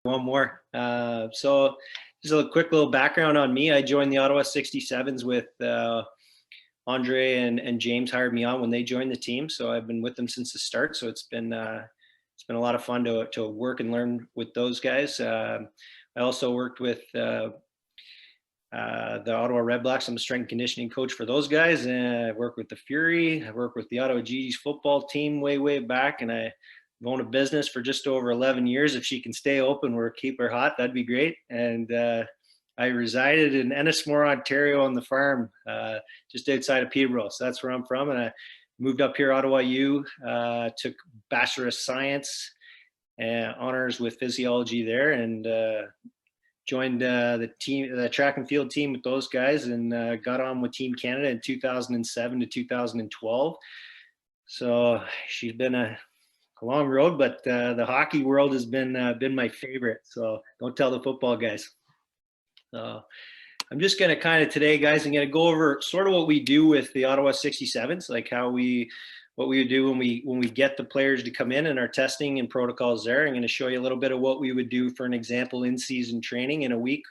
One more. So just a quick little background on me. I joined the Ottawa 67s with Andre and James hired me on when they joined the team. So I've been with them since the start. So it's been a lot of fun to work and learn with those guys. I also worked with the Ottawa Red Blacks. I'm a strength and conditioning coach for those guys. And I work with the Fury. I work with the Ottawa GG's football team way back. And I've owned a business for just over 11 years. If she can stay open, we'll keep her hot. That'd be great. And I resided in Ennismore, Ontario on the farm just outside of Peterborough. So that's where I'm from. And I moved up here, Ottawa U, took Bachelor of Science and honors with physiology there, and joined the track and field team with those guys, and got on with Team Canada in 2007 to 2012. So she's been a long road, but the hockey world has been my favorite. So don't tell the football guys. I'm just going to kind of today, guys, I'm going to go over sort of what we do with the Ottawa 67s, like what we would do when we get the players to come in and our testing and protocols there. I'm going to show you a little bit of what we would do for an example in season training in a week.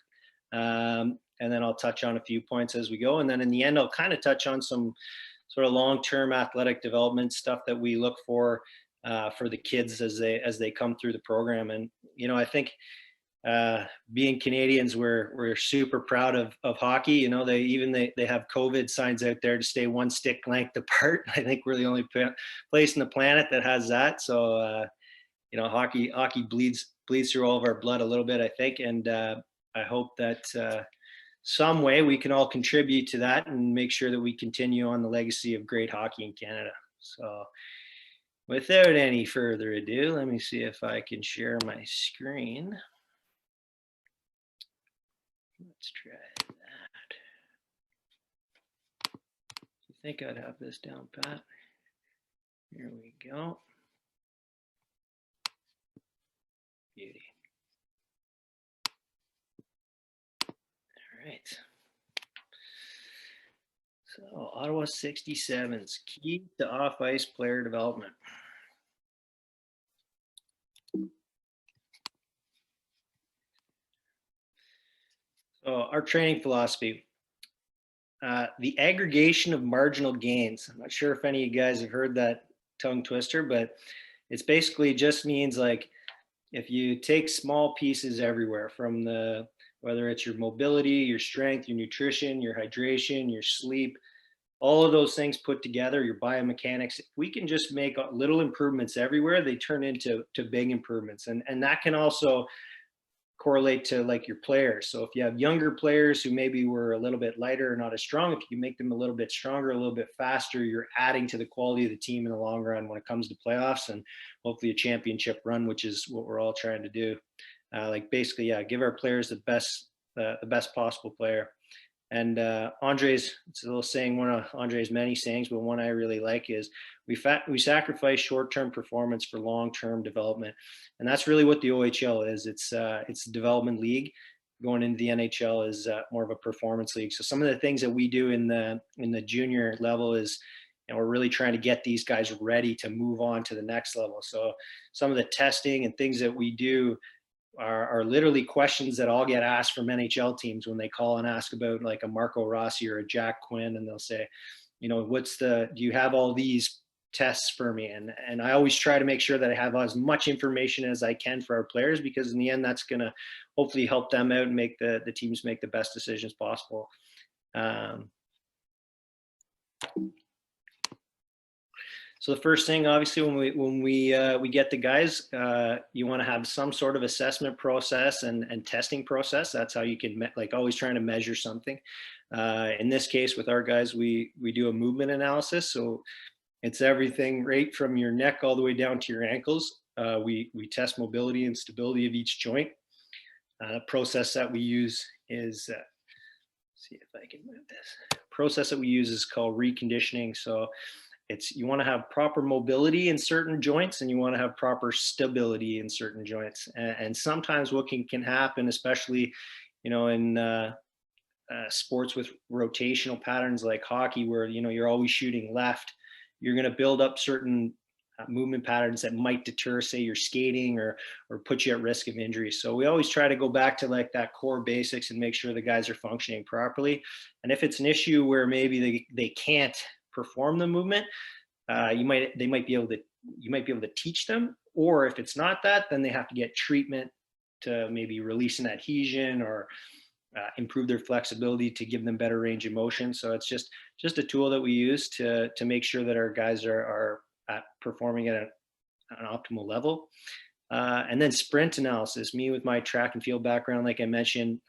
And then I'll touch on a few points as we go. And then in the end, I'll kind of touch on some sort of long-term athletic development stuff that we look for the kids as they come through the program. And, I think, being Canadians, we're super proud of hockey. They have COVID signs out there to stay one stick length apart. I think we're the only place on the planet that has that. So hockey bleeds through all of our blood a little bit, I think, and I hope that some way we can all contribute to that and make sure that we continue on the legacy of great hockey in Canada. So without any further ado, let me see if I can share my screen. Let's try that. You think I'd have this down pat? Here we go. Beauty. All right. So Ottawa 67s, key to off-ice player development. So our training philosophy, the aggregation of marginal gains. I'm not sure if any of you guys have heard that tongue twister, but it's basically just means like if you take small pieces everywhere from whether it's your mobility, your strength, your nutrition, your hydration, your sleep, all of those things put together, your biomechanics, if we can just make little improvements everywhere, they turn into big improvements. And that can also correlate to like your players. So if you have younger players who maybe were a little bit lighter or not as strong, if you make them a little bit stronger, a little bit faster, you're adding to the quality of the team in the long run when it comes to playoffs and hopefully a championship run, which is what we're all trying to do. Basically, give our players the best possible player. And Andre's, it's a little saying, one of Andre's many sayings, but one I really like is we sacrifice short-term performance for long-term development. And that's really what the OHL is. It's a development league. Going into the NHL is more of a performance league. So some of the things that we do in the junior level is, we're really trying to get these guys ready to move on to the next level. So some of the testing and things that we do are literally questions that all get asked from NHL teams when they call and ask about like a Marco Rossi or a Jack Quinn, and they'll say, do you have all these tests for me? And I always try to make sure that I have as much information as I can for our players, because in the end, that's going to hopefully help them out and make the teams make the best decisions possible. So the first thing, obviously, when we get the guys, you want to have some sort of assessment process and testing process. That's how you can always trying to measure something. In this case, with our guys, we do a movement analysis. So it's everything right from your neck all the way down to your ankles. We test mobility and stability of each joint. The process that we use is, see if I can move this. Process that we use is called reconditioning. So you want to have proper mobility in certain joints, and you want to have proper stability in certain joints. And sometimes what can happen, especially, in sports with rotational patterns like hockey, where, you're always shooting left, you're going to build up certain movement patterns that might deter, say, your skating or put you at risk of injury. So we always try to go back to like that core basics and make sure the guys are functioning properly. And if it's an issue where maybe they can't perform the movement, you might be able to teach them. Or if it's not that, then they have to get treatment to maybe release an adhesion or improve their flexibility to give them better range of motion. So it's just a tool that we use to make sure that our guys are performing at an optimal level. And then sprint analysis. Me with my track and field background, like I mentioned,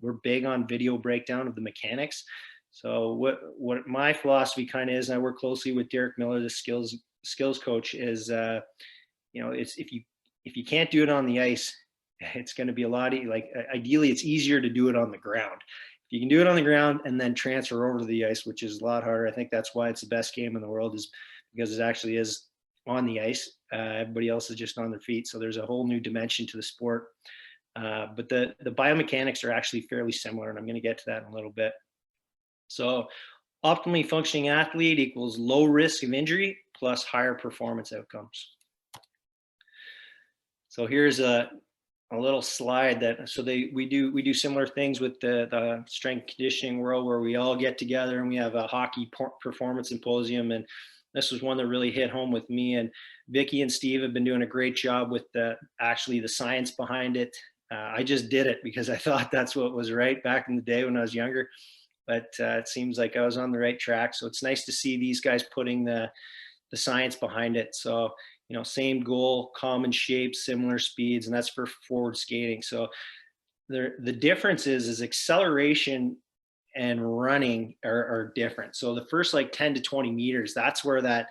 we're big on video breakdown of the mechanics. So what my philosophy kind of is, and I work closely with Derek Miller, the skills coach, is it's if you can't do it on the ice, it's going to be a lot ideally it's easier to do it on the ground. If you can do it on the ground and then transfer over to the ice, which is a lot harder. I think that's why it's the best game in the world, is because it actually is on the ice. Everybody else is just on their feet. So there's a whole new dimension to the sport. But the biomechanics are actually fairly similar, and I'm going to get to that in a little bit. So optimally functioning athlete equals low risk of injury plus higher performance outcomes. So here's a little slide that, so we do similar things with the strength conditioning world, where we all get together and we have a hockey performance symposium. And this was one that really hit home with me. And Vicky and Steve have been doing a great job with actually the science behind it. I just did it because I thought that's what was right back in the day when I was younger. But it seems like I was on the right track. So it's nice to see these guys putting the science behind it. So, same goal, common shapes, similar speeds, and that's for forward skating. So the difference is acceleration and running are different. So the first like 10 to 20 meters, that's where that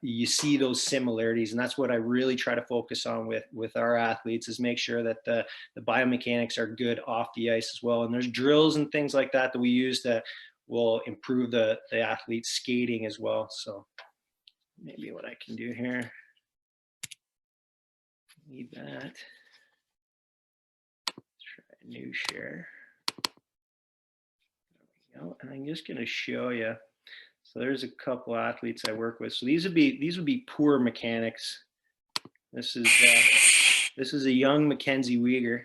you see those similarities. And that's what I really try to focus on with our athletes, is make sure that the biomechanics are good off the ice as well. And there's drills and things like that we use that will improve the athlete's skating as well. So maybe what I can do here, need that. Let's try a new share. There we go. And I'm just going to show you. So there's a couple athletes I work with. So these would be poor mechanics. This is a young Mackenzie Weegar.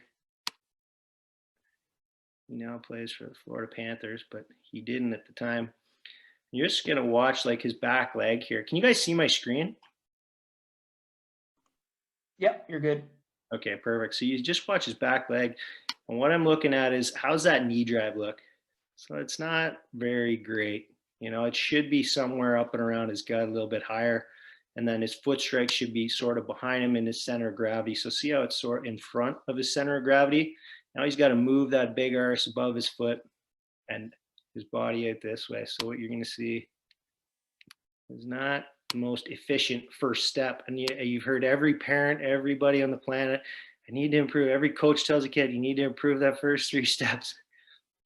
He now plays for the Florida Panthers, but he didn't at the time. You're just going to watch like his back leg here. Can you guys see my screen? Yep, you're good. Okay, perfect. So you just watch his back leg. And what I'm looking at is, how's that knee drive look? So it's not very great. It should be somewhere up and around his gut, a little bit higher. And then his foot strike should be sort of behind him in his center of gravity. So see how it's sort of in front of his center of gravity? Now he's got to move that big arse above his foot and his body out this way. So what you're going to see is not the most efficient first step. And you've heard every parent, everybody on the planet, I need to improve. Every coach tells a kid, you need to improve that first 3 steps.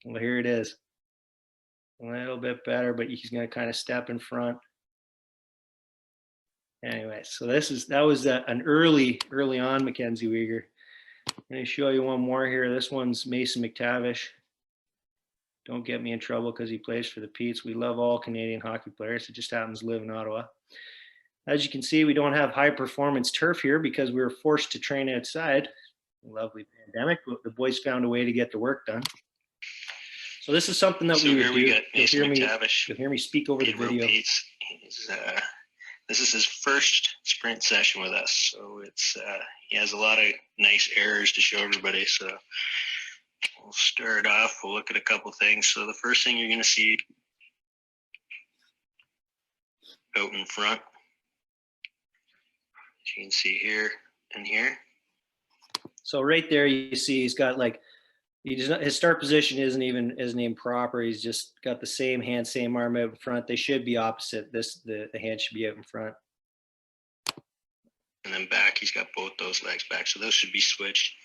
Well, here it is. A little bit better, but he's going to kind of step in front. Anyway, so that was an early on Mackenzie Weegar. I'm going to show you one more here. This one's Mason McTavish. Don't get me in trouble because he plays for the Petes. We love all Canadian hockey players. It just happens to live in Ottawa. As you can see, we don't have high performance turf here because we were forced to train outside. Lovely pandemic, but the boys found a way to get the work done. So this is something that we would do. You'll hear me speak over the video. This is his first sprint session with us, so he has a lot of nice errors to show everybody. So we'll start off. We'll look at a couple things. So the first thing you're going to see out in front, as you can see here and here. So right there, you see he's got like, his start position isn't even proper. He's just got the same hand, same arm out in front. They should be opposite. The hand should be out in front. And then back, he's got both those legs back. So those should be switched.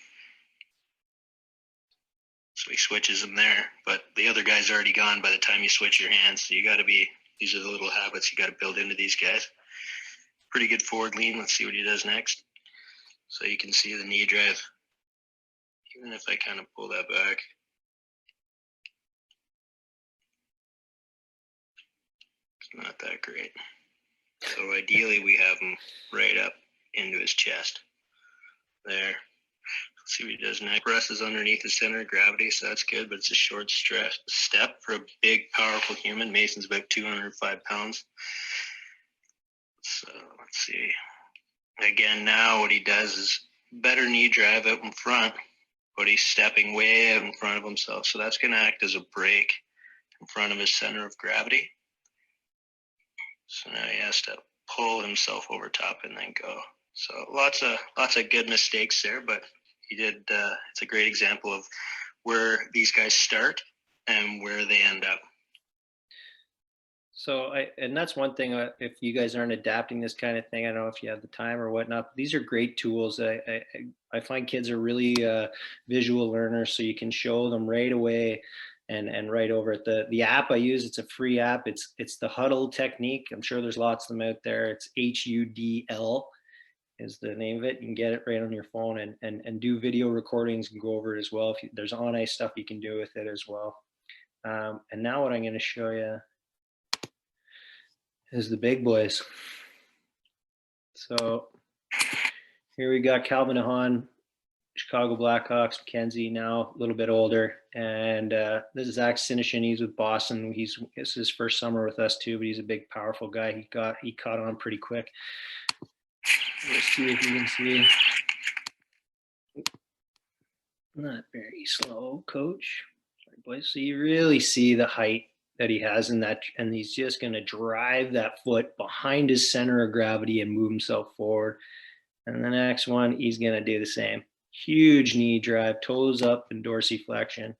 So he switches them there, but the other guy's already gone by the time you switch your hands. So these are the little habits you got to build into these guys. Pretty good forward lean. Let's see what he does next. So you can see the knee drive. Even if I kind of pull that back, it's not that great. So ideally we have him right up into his chest. There. Let's see what he does next. Presses underneath the center of gravity, so that's good, but it's a short step for a big, powerful human. Mason's about 205 pounds. So let's see. Again, now what he does is better knee drive out in front, but he's stepping way out in front of himself. So that's going to act as a brake in front of his center of gravity. So now he has to pull himself over top and then go. So lots of good mistakes there, but he did. It's a great example of where these guys start and where they end up. So and that's one thing, if you guys aren't adapting this kind of thing, I don't know if you have the time or whatnot, but these are great tools. I find kids are really visual learners, so you can show them right away and right over it. The app I use, it's a free app. It's the Huddle technique. I'm sure there's lots of them out there. It's HUDL is the name of it. You can get it right on your phone and do video recordings and go over it as well. If there's on ice stuff you can do with it as well. And now what I'm going to show you is the big boys. So here we got Calvin Ahan, Chicago Blackhawks, McKenzie, now a little bit older. And this is Zach Sinishin. He's with Boston. It's his first summer with us too, but he's a big, powerful guy. He caught on pretty quick. Let's see if you can see. Not very slow, coach. Sorry, boys. So you really see the height that he has in that, and he's just going to drive that foot behind his center of gravity and move himself forward. And the next one, he's going to do the same. Huge knee drive, toes up and dorsiflexion.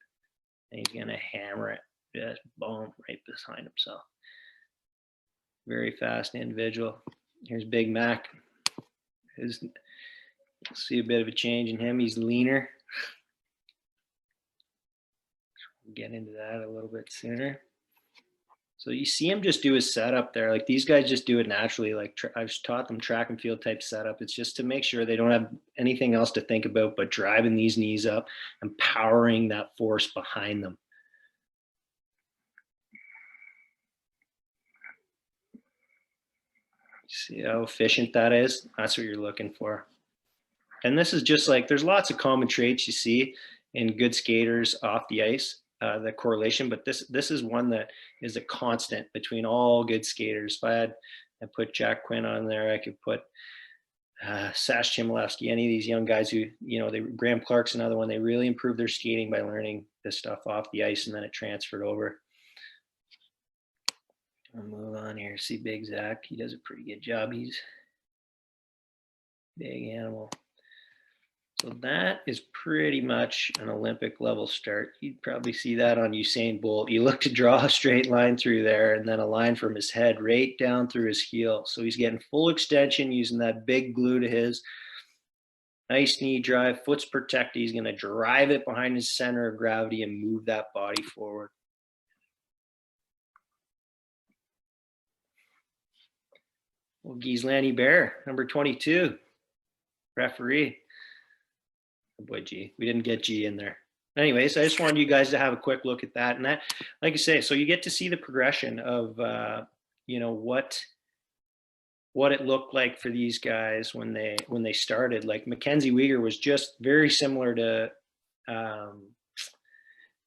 And he's going to hammer it, just boom, right behind himself. Very fast individual. Here's Big Mac. You'll see a bit of a change in him. He's leaner. We'll get into that a little bit sooner. So you see him just do his setup there. Like these guys just do it naturally. Like I've taught them track and field type setup. It's just to make sure they don't have anything else to think about but driving these knees up and powering that force behind them. See how efficient that is? That's what you're looking for. And this is just like, there's lots of common traits you see in good skaters off the ice. The correlation, but this is one that is a constant between all good skaters. If I put Jack Quinn on there, I could put Sash Chmielewski, any of these young guys who, Graham Clark's another one. They really improved their skating by learning this stuff off the ice, and then it transferred over. I'll move on here. See Big Zach. He does a pretty good job. He's a big animal. So that is pretty much an Olympic level start. You'd probably see that on Usain Bolt. You look to draw a straight line through there and then a line from his head right down through his heel. So he's getting full extension using that big glue to his. Nice knee drive, foot's protected. He's going to drive it behind his center of gravity and move that body forward. Well, Ghislaine Bear, number 22, referee. Oh boy, G. We didn't get G in there. Anyways, I just wanted you guys to have a quick look at that. And that, like I say, so you get to see the progression of, what it looked like for these guys when they started. Like Mackenzie Weegar was just very similar to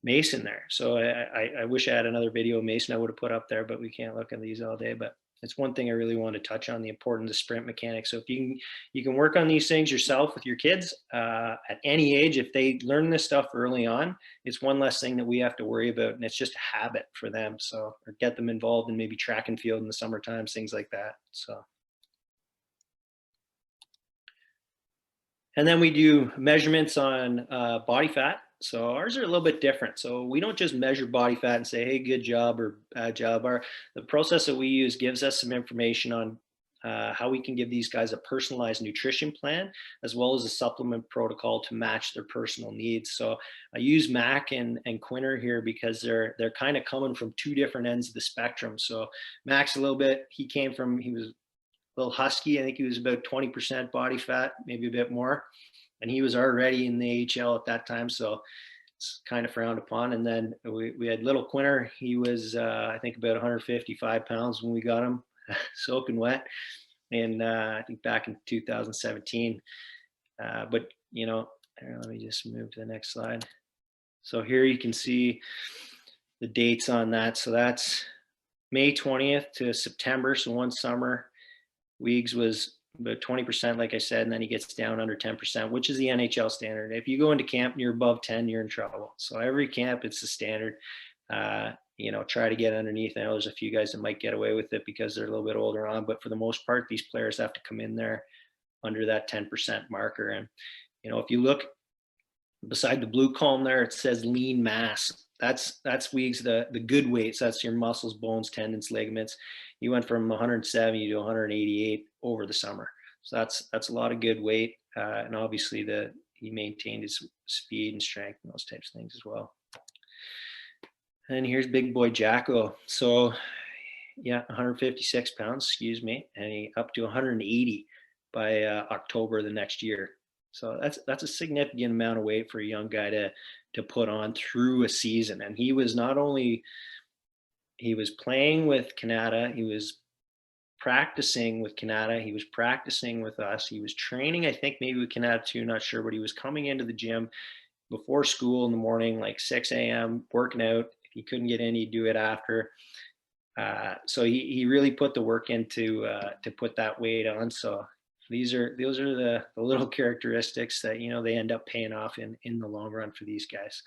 Mason there. So I wish I had another video of Mason I would have put up there, but we can't look at these all day. But it's one thing I really want to touch on, the importance of sprint mechanics. So if you can work on these things yourself with your kids at any age, if they learn this stuff early on, it's one less thing that we have to worry about, and it's just a habit for them. So, or get them involved in maybe track and field in the summer times, things like that. So, and then we do measurements on body fat. So ours are a little bit different. So we don't just measure body fat and say, hey, good job or bad job. The process that we use gives us some information on how we can give these guys a personalized nutrition plan, as well as a supplement protocol to match their personal needs. So I use Mac and Quinner here because they're kind of coming from two different ends of the spectrum. So Mac's a little bit, he was a little husky. I think he was about 20% body fat, maybe a bit more. And he was already in the AHL at that time, so it's kind of frowned upon. And then we had little Quinner. He was, I think, about 155 pounds when we got him. soaking wet. And I think back in 2017. But let me just move to the next slide. So here you can see the dates on that. So that's May 20th to September. So one summer, Weeks was about 20%, like I said, and then he gets down under 10%, which is the NHL standard. If you go into camp and you're above 10, you're in trouble. So every camp, it's the standard. Try to get underneath. I know there's a few guys that might get away with it because they're a little bit older on, but for the most part, these players have to come in there under that 10% marker. And, if you look beside the blue column there, it says lean mass. That's Weeks, the good weights. That's your muscles, bones, tendons, ligaments. He went from 170 to 188 over the summer. So that's a lot of good weight. And obviously he maintained his speed and strength and those types of things as well. And here's big boy Jacko. So 156 pounds, and he up to 180 by October the next year. So that's a significant amount of weight for a young guy to put on through a season. And he was playing with Canada, he was practicing with Canada, he was practicing with us, he was training, I think maybe with Canada too, not sure, but he was coming into the gym before school in the morning, like 6 a.m., working out. If he couldn't get in, he'd do it after. So he really put the work in to put that weight on. So those are the little characteristics that they end up paying off in the long run for these guys.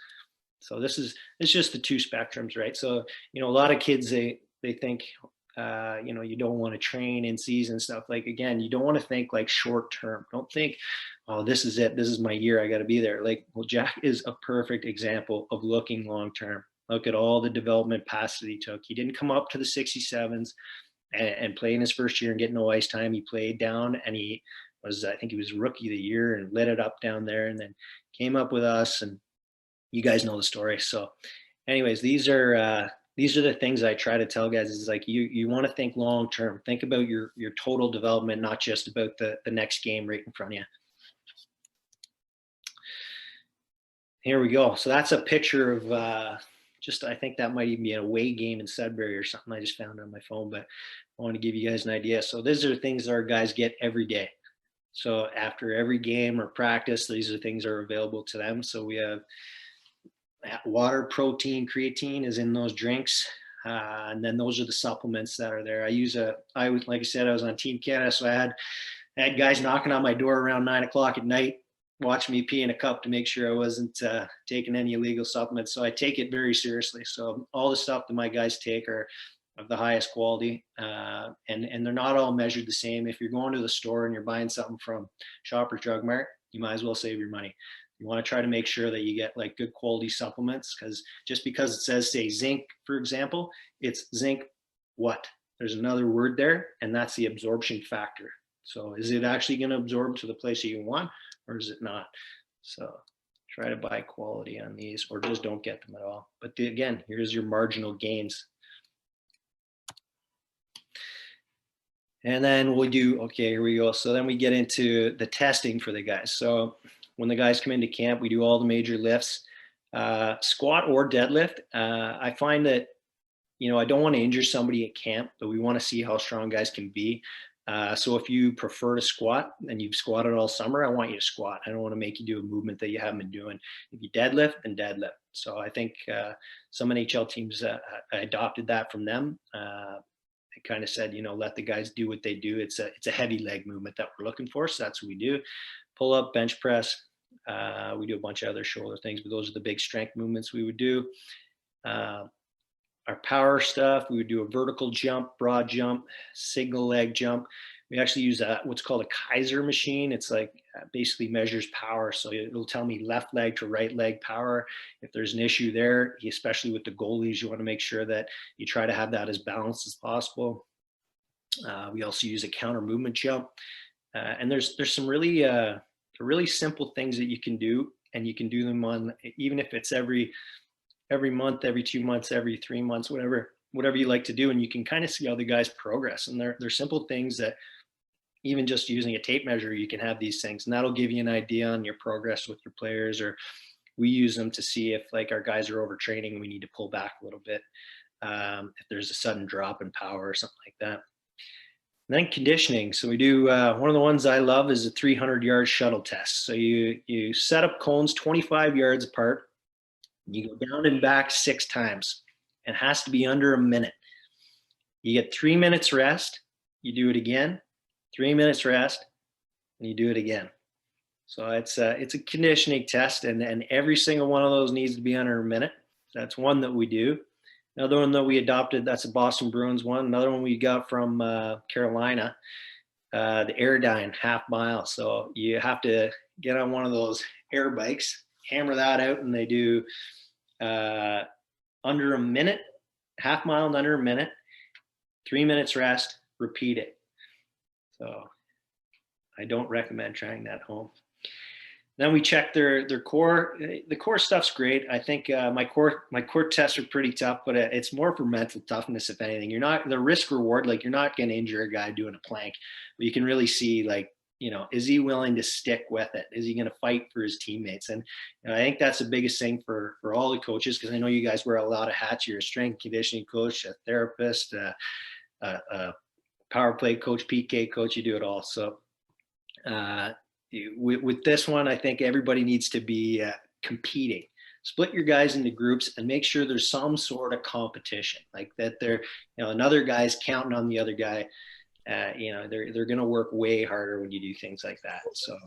So it's just the two spectrums, right? So a lot of kids they think you don't want to train in season stuff. Like, again, you don't want to think like short term. Don't think, oh, this is it, this is my year, I got to be there. Like, well, Jack is a perfect example of looking long term. Look at all the development paths that he took. He didn't come up to the 67s and play in his first year and get no ice time. He played down, and I think he was rookie of the year and lit it up down there, and then came up with us, and you guys know the story. So anyways, these are the things I try to tell guys, is like, you want to think long term. Think about your total development, not just about the next game right in front of you. Here we go. So that's a picture of I think that might even be an away game in Sudbury or something. I just found on my phone, but I want to give you guys an idea. So these are things that our guys get every day. So after every game or practice, these are things that are available to them. So we have water, protein, creatine is in those drinks. And then those are the supplements that are there. Like I said, I was on Team Canada, so I had guys knocking on my door around 9 o'clock at night, watching me pee in a cup to make sure I wasn't taking any illegal supplements. So I take it very seriously. So all the stuff that my guys take are of the highest quality, and they're not all measured the same. If you're going to the store and you're buying something from Shoppers Drug Mart, you might as well save your money. You want to try to make sure that you get like good quality supplements, because just because it says, say, zinc, for example, it's zinc what? There's another word there, and that's the absorption factor. So is it actually going to absorb to the place that you want, or is it not? So try to buy quality on these, or just don't get them at all. But again, here's your marginal gains. And then here we go. So then we get into the testing for the guys. So when the guys come into camp, we do all the major lifts, squat or deadlift. I find that, I don't want to injure somebody at camp, but we want to see how strong guys can be. So if you prefer to squat and you've squatted all summer, I want you to squat. I don't want to make you do a movement that you haven't been doing. If you deadlift, then deadlift. So I think some NHL teams, I adopted that from them. They kind of said, let the guys do what they do. It's a heavy leg movement that we're looking for. So that's what we do. Pull up, bench press. We do a bunch of other shoulder things, but those are the big strength movements we would do. Our power stuff, we would do a vertical jump, broad jump, single leg jump. We actually use what's called a Kaiser machine. It's like basically measures power. So it'll tell me left leg to right leg power. If there's an issue there, especially with the goalies, you want to make sure that you try to have that as balanced as possible. We also use a counter movement jump. And there's some really simple things that you can do, and you can do them on, even if it's every month, every 2 months, every 3 months, whatever you like to do. And you can kind of see how the guys progress. And they're simple things that even just using a tape measure, you can have these things, and that'll give you an idea on your progress with your players. Or we use them to see if like our guys are overtraining and we need to pull back a little bit. If there's a sudden drop in power or something like that. And then conditioning. So we do one of the ones I love is a 300-yard shuttle test. So you set up cones 25 yards apart. You go down and back 6 times. It has to be under a minute. You get 3 minutes rest. You do it again. 3 minutes rest, and you do it again. So it's a conditioning test, and every single one of those needs to be under a minute. That's one that we do. Another one that we adopted, that's a Boston Bruins one. Another one we got from Carolina, the Airdyne half mile. So you have to get on one of those air bikes, hammer that out, and they do under a minute, half mile in under a minute, 3 minutes rest, repeat it. So I don't recommend trying that home. Then we check their core. The core stuff's great. I think my core tests are pretty tough, but it's more for mental toughness, if anything. You're not the risk reward, like you're not going to injure a guy doing a plank, but you can really see, like, is he willing to stick with it? Is he going to fight for his teammates? And I think that's the biggest thing for all the coaches, because I know you guys wear a lot of hats. You're a strength conditioning coach, a therapist, a power play coach, PK coach. You do it all. So with this one, I think everybody needs to be competing. Split your guys into groups and make sure there's some sort of competition, like that another guy's counting on the other guy. They're going to work way harder when you do things like that. So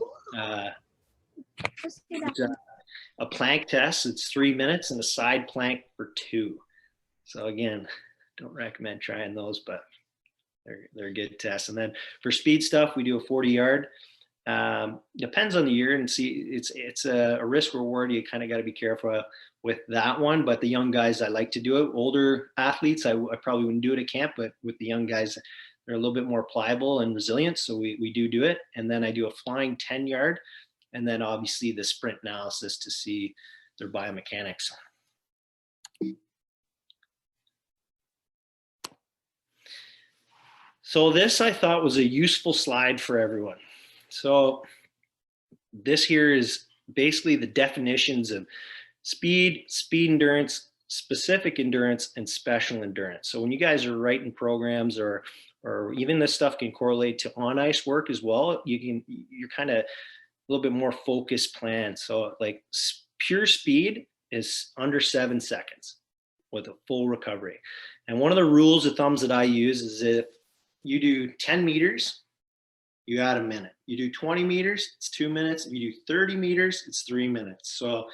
a plank test, it's 3 minutes, and a side plank for 2. So again, don't recommend trying those, but they're good tests. And then for speed stuff, we do a 40-yard. Depends on the year, and see, it's a risk reward. You kind of got to be careful with that one. But the young guys, I like to do it. Older athletes, I probably wouldn't do it at camp, but with the young guys, they're a little bit more pliable and resilient, so we do it. And then I do a flying 10-yard, and then obviously the sprint analysis to see their biomechanics. So this, I thought, was a useful slide for everyone. So this here is basically the definitions of speed endurance, specific endurance, and special endurance. So when you guys are writing programs, or even this stuff can correlate to on ice work as well, you're kind of a little bit more focused plan. So like pure speed is under 7 seconds with a full recovery. And one of the rules of thumbs that I use is if you do 10 meters, you add a minute. You do 20 meters, it's 2 minutes. If you do 30 meters, it's 3 minutes. So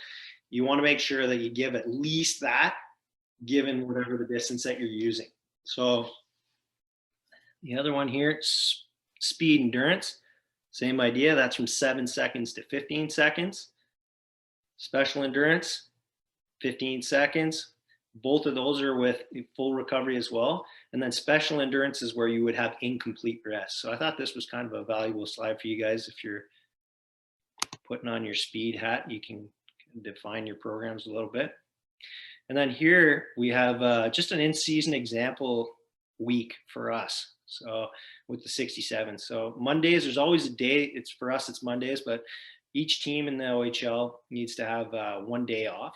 you want to make sure that you give at least that, given whatever the distance that you're using. So the other one here, speed endurance, same idea. That's from 7 seconds to 15 seconds. Special endurance, 15 seconds. Both of those are with full recovery as well. And then special endurance is where you would have incomplete rest. So I thought this was kind of a valuable slide for you guys. If you're putting on your speed hat, you can define your programs a little bit. And then here we have just an in-season example week for us. So with the 67. So Mondays, there's always a day. It's for us, it's Mondays, but each team in the OHL needs to have 1 day off.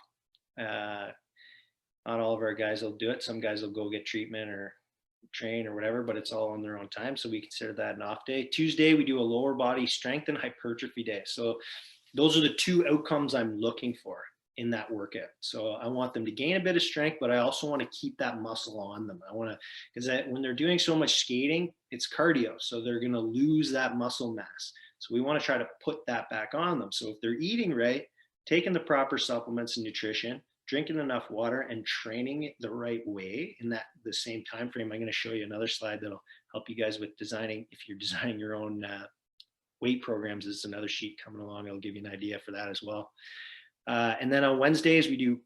Not all of our guys will do it. Some guys will go get treatment or train or whatever, but it's all on their own time. So we consider that an off day. Tuesday, we do a lower body strength and hypertrophy day. So those are the 2 outcomes I'm looking for in that workout. So I want them to gain a bit of strength, but I also want to keep that muscle on them. I want to, because when they're doing so much skating, it's cardio. So they're going to lose that muscle mass. So we want to try to put that back on them. So if they're eating right, taking the proper supplements and nutrition, drinking enough water, and training it the right way in the same time frame. I'm going to show you another slide that'll help you guys with designing. If you're designing your own weight programs, there's another sheet coming along. It'll give you an idea for that as well. And then on Wednesdays, we do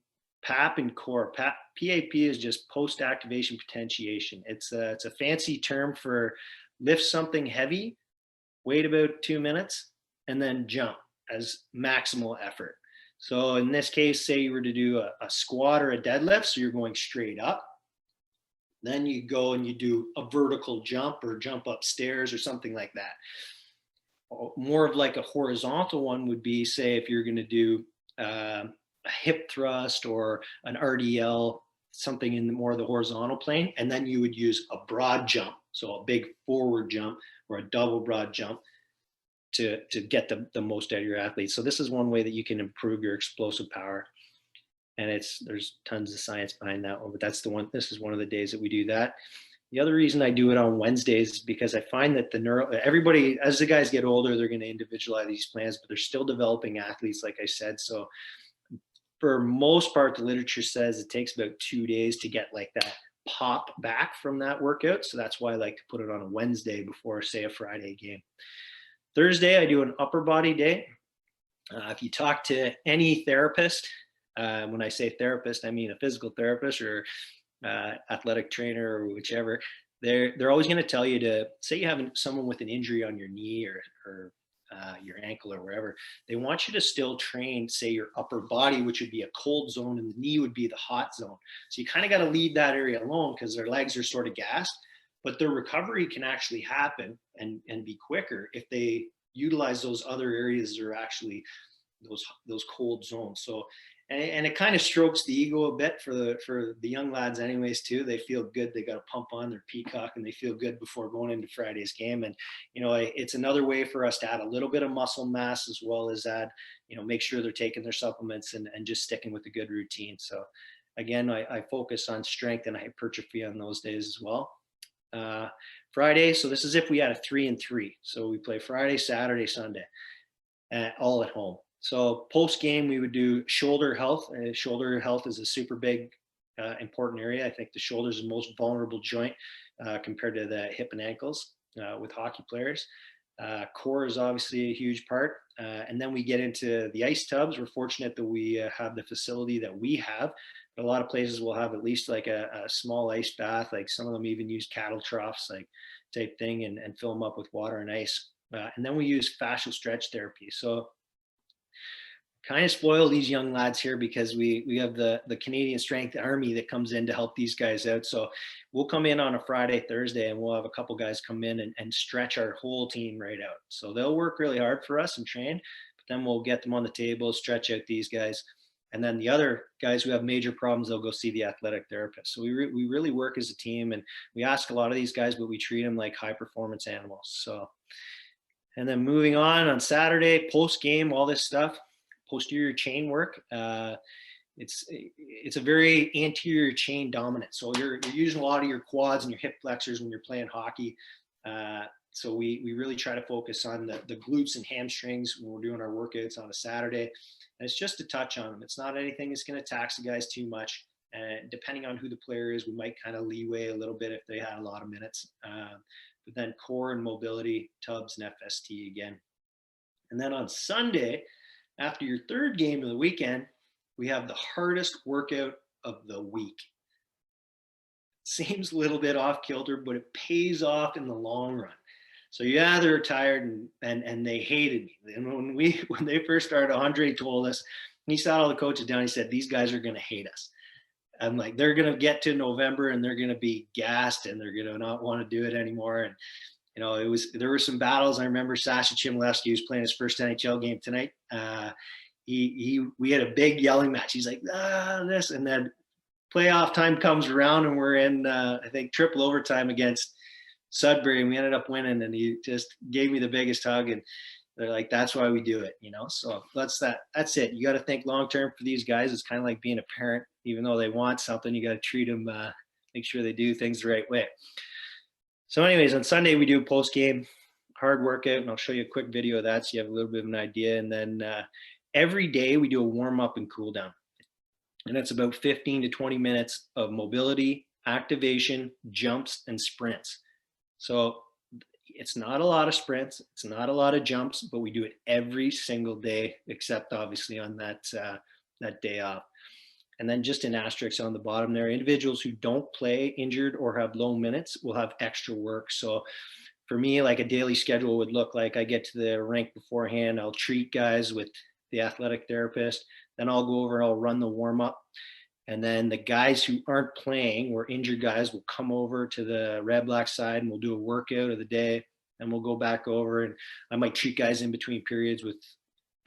PAP and core. PAP is just post-activation potentiation. It's a fancy term for lift something heavy, wait about 2 minutes, and then jump as maximal effort. So in this case, say you were to do a squat or a deadlift, so you're going straight up. Then you go and you do a vertical jump or jump upstairs or something like that. More of like a horizontal one would be, say, if you're going to do a hip thrust or an RDL, something in more of the horizontal plane, and then you would use a broad jump So a big forward jump or a double broad jump to get the most out of your athletes. So this is one way that you can improve your explosive power. And there's tons of science behind that one, but that's the one. This is one of the days that we do that. The other reason I do it on Wednesdays is because I find that everybody, as the guys get older, they're going to individualize these plans, but they're still developing athletes, like I said. So for most part, the literature says it takes about 2 days to get like that pop back from that workout. So that's why I like to put it on a Wednesday before, say, a Friday game. Thursday, I do an upper body day. If you talk to any therapist, when I say therapist, I mean a physical therapist or athletic trainer or whichever, they're always going to tell you to say you have someone with an injury on your knee or your ankle or wherever. They want you to still train, say, your upper body, which would be a cold zone, and the knee would be the hot zone. So you kind of got to leave that area alone because their legs are sort of gassed, but their recovery can actually happen and be quicker if they utilize those other areas that are actually those cold zones. So and it kind of strokes the ego a bit for the young lads anyways too. They feel good, they got a pump on their peacock and they feel good before going into Friday's game. And it's another way for us to add a little bit of muscle mass as well as add, make sure they're taking their supplements and just sticking with a good routine. So again, I focus on strength and hypertrophy on those days as well. Friday, so this is if we had a 3 and 3, so we play Friday, Saturday, Sunday, all at home. So post game, we would do shoulder health. Shoulder health is a super big, important area. I think the shoulder is the most vulnerable joint compared to the hip and ankles with hockey players. Core is obviously a huge part. And then we get into the ice tubs. We're fortunate that we have the facility that we have. But a lot of places will have at least like a small ice bath. Like some of them even use cattle troughs, like type thing, and fill them up with water and ice. And then we use fascial stretch therapy. So kind of spoil these young lads here because we have the Canadian Strength Army that comes in to help these guys out. So we'll come in on a Friday, Thursday, and we'll have a couple guys come in and stretch our whole team right out. So they'll work really hard for us and train, but then we'll get them on the table, stretch out these guys. And then the other guys who have major problems, they'll go see the athletic therapist. So we really work as a team, and we ask a lot of these guys, but we treat them like high performance animals. So, and then moving on Saturday, post game, all this stuff. Posterior chain work. It's a very anterior chain dominant. So you're using a lot of your quads and your hip flexors when you're playing hockey. So we really try to focus on the glutes and hamstrings when we're doing our workouts on a Saturday. And it's just to touch on them. It's not anything that's going to tax the guys too much. And depending on who the player is, we might kind of leeway a little bit if they had a lot of minutes. But then core and mobility, tubs and FST again. And then on Sunday, after your third game of the weekend, we have the hardest workout of the week. Seems a little bit off kilter, but it pays off in the long run. So yeah, they're tired and they hated me. And when they first started, Andre told us, and he sat all the coaches down, he said, these guys are going to hate us. I'm like, they're going to get to November and they're going to be gassed and they're going to not want to do it anymore. And there were some battles. I remember Sasha Chmielewski was playing his first NHL game tonight. We had a big yelling match. He's like, this, and then playoff time comes around and we're in, I think, triple overtime against Sudbury, and we ended up winning. And he just gave me the biggest hug, and they're like, that's why we do it, So that's it. You got to think long term for these guys. It's kind of like being a parent. Even though they want something, you got to treat them, make sure they do things the right way. So anyways, on Sunday, we do a post-game hard workout, and I'll show you a quick video of that so you have a little bit of an idea. And then every day we do a warm-up and cool down. And that's about 15 to 20 minutes of mobility, activation, jumps, and sprints. So it's not a lot of sprints, it's not a lot of jumps, but we do it every single day, except obviously on that day off. And then just an asterisk on the bottom there, individuals who don't play injured or have low minutes will have extra work. So for me, like a daily schedule would look like I get to the rink beforehand, I'll treat guys with the athletic therapist, then I'll go over and I'll run the warm up. And then the guys who aren't playing or injured guys will come over to the red black side and we'll do a workout of the day, and we'll go back over, and I might treat guys in between periods with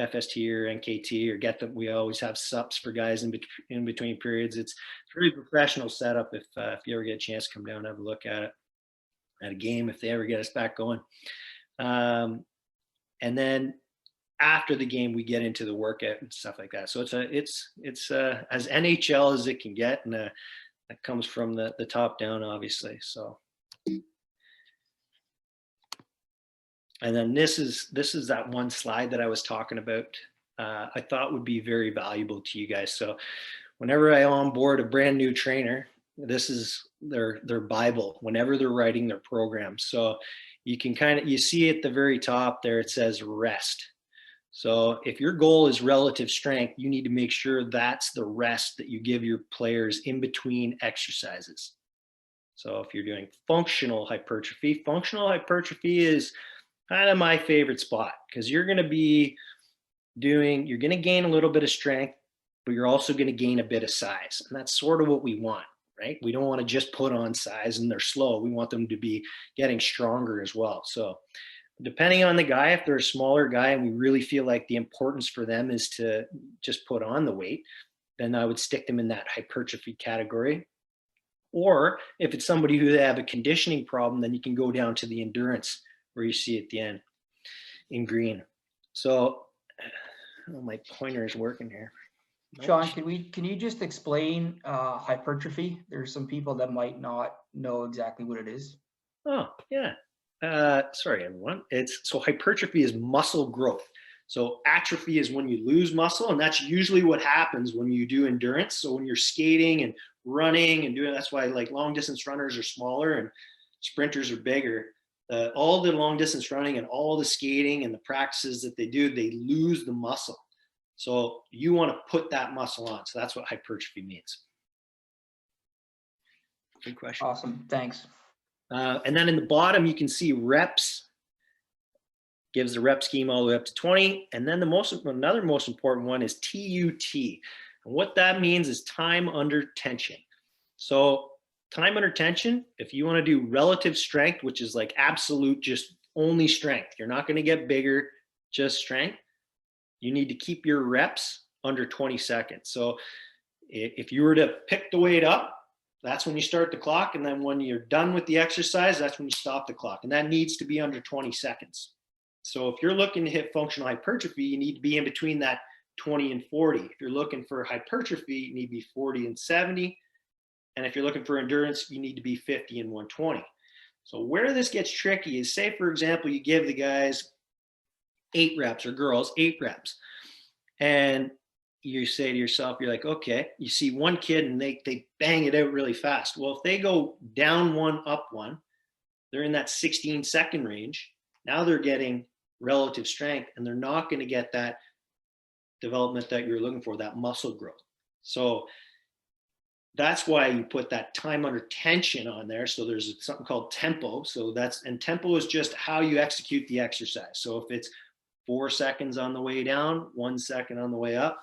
FST or NKT or get them. We always have sups for guys in between periods. It's a really professional setup if you ever get a chance to come down and have a look at it. at a game if they ever get us back going. And then after the game, we get into the workout and stuff like that. So it's as NHL as it can get, and that comes from the top down, obviously. So, and then this is that one slide that I was talking about. I thought would be very valuable to you guys. So, whenever I onboard a brand new trainer, this is their Bible. Whenever they're writing their program, so you can you see at the very top there it says rest. So if your goal is relative strength, you need to make sure that's the rest that you give your players in between exercises. So if you're doing functional hypertrophy is kind of my favorite spot, because you're going to gain a little bit of strength, but you're also going to gain a bit of size. And that's sort of what we want, right? We don't want to just put on size and they're slow. We want them to be getting stronger as well. So depending on the guy, if they're a smaller guy and we really feel like the importance for them is to just put on the weight, then I would stick them in that hypertrophy category. Or if it's somebody who they have a conditioning problem, then you can go down to the endurance where you see at the end in green. So my pointer is working here. Sean, can you just explain hypertrophy? There's some people that might not know exactly what it is. Oh, yeah. Sorry, everyone. So hypertrophy is muscle growth. So atrophy is when you lose muscle, and that's usually what happens when you do endurance. So when you're skating and running and doing, that's why like long distance runners are smaller and sprinters are bigger. All the long distance running and all the skating and the practices that they do, they lose the muscle. So you want to put that muscle on. So that's what hypertrophy means. Good question. Awesome. Thanks. And then in the bottom, you can see reps. Gives the rep scheme all the way up to 20. And then another most important one is TUT. And what that means is time under tension. So time under tension, if you want to do relative strength, which is like absolute, just only strength, you're not going to get bigger, just strength. You need to keep your reps under 20 seconds. So if you were to pick the weight up, that's when you start the clock. And then when you're done with the exercise, that's when you stop the clock. And that needs to be under 20 seconds. So if you're looking to hit functional hypertrophy, you need to be in between that 20 and 40. If you're looking for hypertrophy, you need to be 40 and 70. And if you're looking for endurance, you need to be 50 and 120. So where this gets tricky is, say, for example, you give the guys 8 reps or girls 8 reps. And you say to yourself, you're like, okay, you see one kid and they bang it out really fast. Well, if they go down 1, up 1, they're in that 16-second range. Now they're getting relative strength, and they're not going to get that development that you're looking for, that muscle growth. So that's why you put that time under tension on there. So there's something called tempo. And tempo is just how you execute the exercise. So if it's 4 seconds on the way down, 1 second on the way up,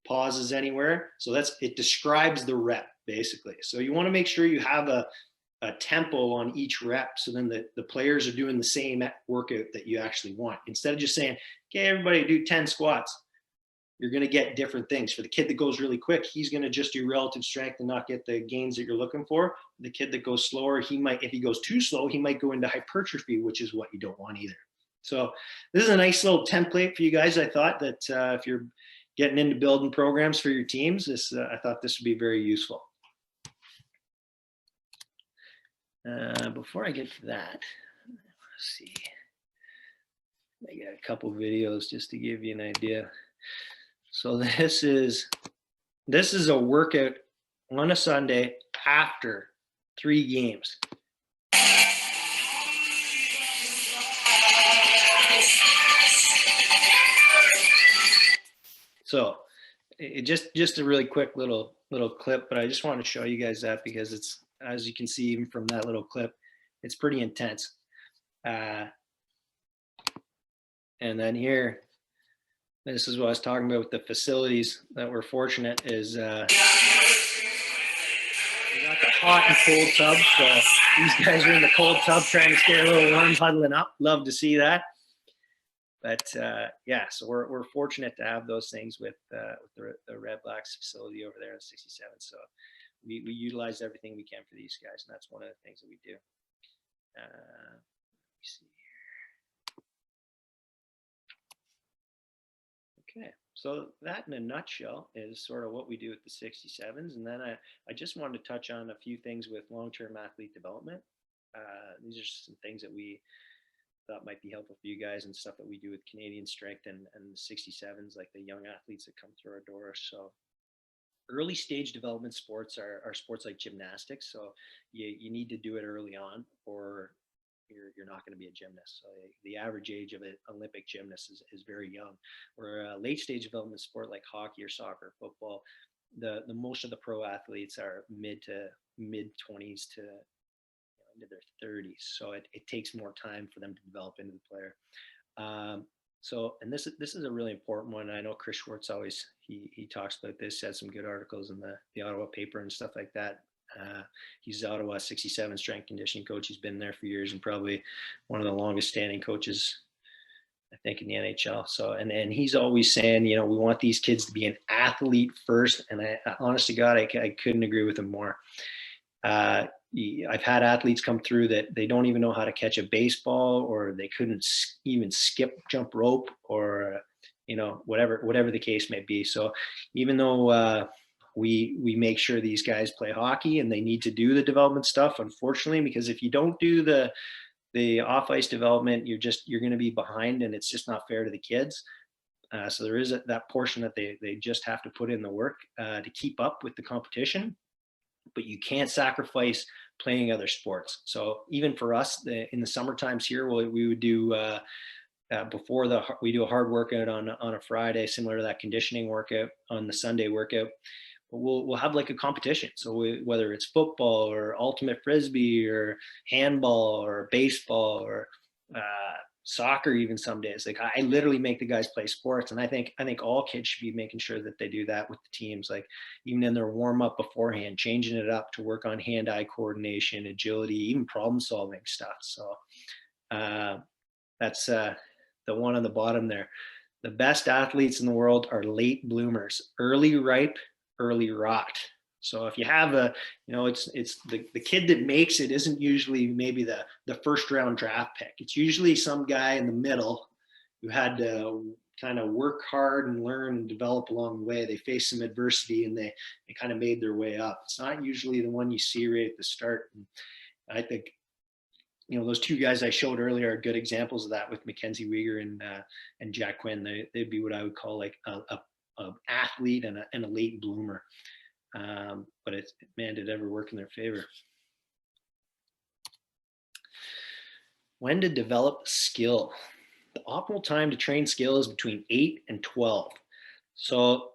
pauses anywhere. So it describes the rep basically. So you want to make sure you have a tempo on each rep, so then the players are doing the same workout that you actually want. Instead of just saying, okay, everybody do 10 squats, you're going to get different things. For the kid that goes really quick, he's going to just do relative strength and not get the gains that you're looking for. The kid that goes slower, if he goes too slow, he might go into hypertrophy, which is what you don't want either. So this is a nice little template for you guys. I thought that if you're getting into building programs for your teams, I thought this would be very useful. Before I get to that, let's see. I got a couple videos just to give you an idea. So this is a workout on a Sunday after 3 games. So it just a really quick little clip, but I just want to show you guys that because it's, as you can see even from that little clip, it's pretty intense. And then here, this is what I was talking about with the facilities that we're fortunate is we got the hot and cold tub. So these guys are in the cold tub trying to stay a little warm, huddling up. Love to see that. But yeah, so we're fortunate to have those things with the Red Blacks facility over there in 67. So we utilize everything we can for these guys, and that's one of the things that we do. Let me see. Okay, so that in a nutshell is sort of what we do with the 67s. And then I just wanted to touch on a few things with long-term athlete development. These are some things that we thought might be helpful for you guys and stuff that we do with Canadian Strength and the 67s, like the young athletes that come through our doors. So early stage development sports are sports like gymnastics. So you need to do it early on, or you're not going to be a gymnast. So the average age of an Olympic gymnast is very young. Or a late stage development sport like hockey or soccer, football, the most of the pro athletes are mid 20s to into their 30s. So it takes more time for them to develop into the player. And this is a really important one. I know Chris Schwartz always he talks about this. He has some good articles in the Ottawa paper and stuff like that. He's the Ottawa 67 strength conditioning coach. He's been there for years and probably one of the longest standing coaches, I think, in the NHL. So, and he's always saying, we want these kids to be an athlete first. And I honest to God, I couldn't agree with him more. I've had athletes come through that they don't even know how to catch a baseball, or they couldn't even jump rope, or, whatever the case may be. So even though, we make sure these guys play hockey and they need to do the development stuff, unfortunately, because if you don't do the off ice development, you're going to be behind, and it's just not fair to the kids. So there is that portion that they just have to put in the work to keep up with the competition, but you can't sacrifice playing other sports. So even for us in the summer times here, we would do we do a hard workout on a Friday, similar to that conditioning workout on the Sunday workout. We'll have like a competition. So whether it's football or ultimate frisbee or handball or baseball or soccer, even some days, like I literally make the guys play sports. And I think all kids should be making sure that they do that with the teams, like even in their warm up beforehand, changing it up to work on hand-eye coordination, agility, even problem solving stuff. So that's the one on the bottom there. The best athletes in the world are late bloomers, early ripe, early rot. So if you have it's the kid that makes it isn't usually maybe the first round draft pick. It's usually some guy in the middle who had to kind of work hard and learn and develop along the way. They faced some adversity and they kind of made their way up. It's not usually the one you see right at the start. And I think, those two guys I showed earlier are good examples of that with Mackenzie Weegar and Jack Quinn. They'd be what I would call like a athlete and a late bloomer. But did it ever work in their favor. When to develop skill. The optimal time to train skill is between 8 and 12. So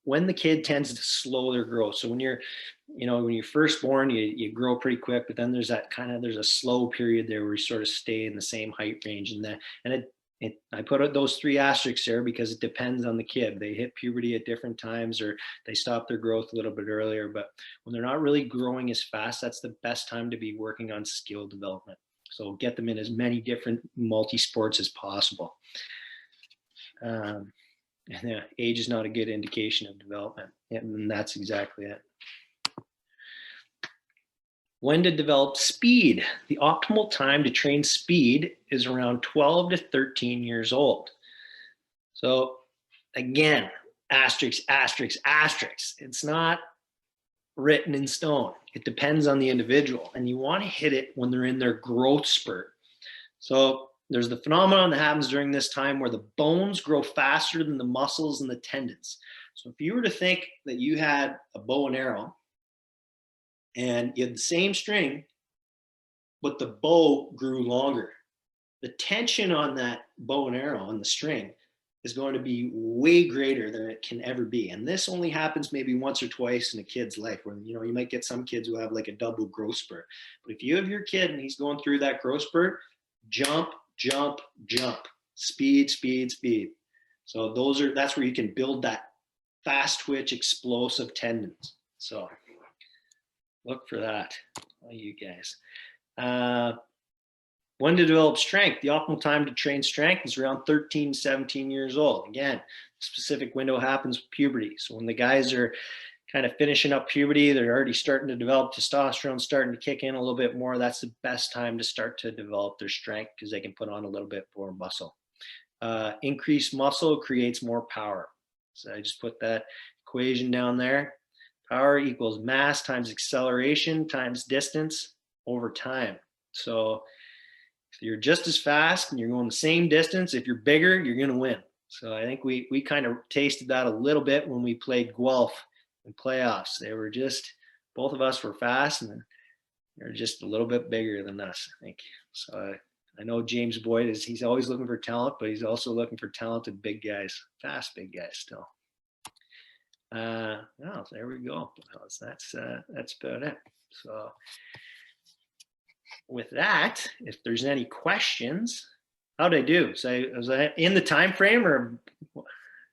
when the kid tends to slow their growth. So when you're first born, you grow pretty quick, but then there's a slow period there where you sort of stay in the same height range. I put those 3 asterisks there because it depends on the kid. They hit puberty at different times, or they stop their growth a little bit earlier. But when they're not really growing as fast, that's the best time to be working on skill development. So get them in as many different multi-sports as possible. And age is not a good indication of development. And that's exactly it. When to develop speed. The optimal time to train speed is around 12 to 13 years old. So again, asterisks, asterisks, asterisks. It's not written in stone. It depends on the individual, and you want to hit it when they're in their growth spurt. So there's the phenomenon that happens during this time where the bones grow faster than the muscles and the tendons. So if you were to think that you had a bow and arrow, and you had the same string, but the bow grew longer, the tension on that bow and arrow on the string is going to be way greater than it can ever be. And this only happens maybe once or twice in a kid's life, where you might get some kids who have like a double growth spurt. But if you have your kid and he's going through that growth spurt, jump, jump, jump, speed, speed, speed. So that's where you can build that fast twitch, explosive tendons. So look for that, all you guys. When to develop strength. The optimal time to train strength is around 13, 17 years old. Again, specific window happens with puberty. So when the guys are kind of finishing up puberty, they're already starting to develop testosterone, starting to kick in a little bit more. That's the best time to start to develop their strength because they can put on a little bit more muscle. Increased muscle creates more power. So I just put that equation down there. Power equals mass times acceleration times distance over time. So if you're just as fast and you're going the same distance, if you're bigger, you're going to win. So I think we kind of tasted that a little bit when we played Guelph in playoffs. They were just, both of us were fast and they're just a little bit bigger than us, I think. So I know James Boyd he's always looking for talent, but he's also looking for talented big guys, fast big guys still. Oh, there we go. That's about it. So with that, if there's any questions, how'd I do? So was I in the time frame or?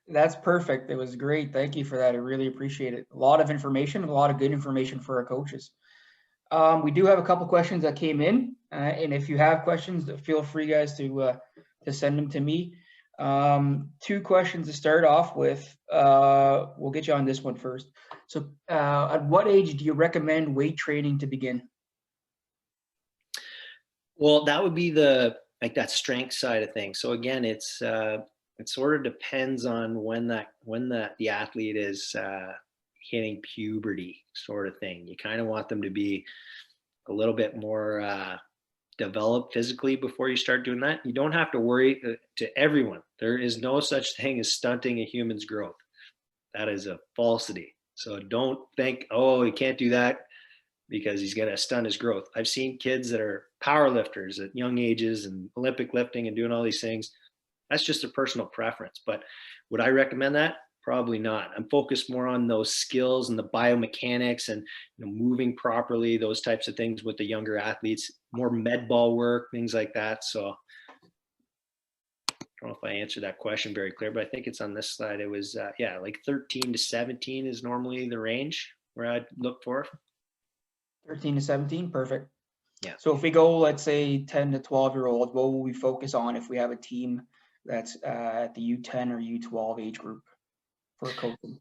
That's perfect. It was great. Thank you for that. I really appreciate it. A lot of information, a lot of good information for our coaches. We do have a couple questions that came in, and if you have questions, feel free, guys, to send them to me. 2 questions to start off with. We'll get you on this one first. So, at what age do you recommend weight training to begin? Well, that would be that strength side of things. So again, it sort of depends on when the athlete is hitting puberty, sort of thing. You kind of want them to be a little bit more developed physically before you start doing that. You don't have to worry. To everyone, there is no such thing as stunting a human's growth. That is a falsity. So don't think, oh, he can't do that because he's going to stunt his growth. I've seen kids that are power lifters at young ages and Olympic lifting and doing all these things. That's just a personal preference. But would I recommend that? Probably not. I'm focused more on those skills and the biomechanics and moving properly, those types of things with the younger athletes, more med ball work, things like that. So I don't know if I answered that question very clear, but I think it's on this slide. It was, like 13 to 17 is normally the range where I'd look for. 13 to 17, perfect. Yeah. So if we go, let's say 10 to 12-year-olds, what will we focus on if we have a team that's at the U10 or U12 age group for coaching?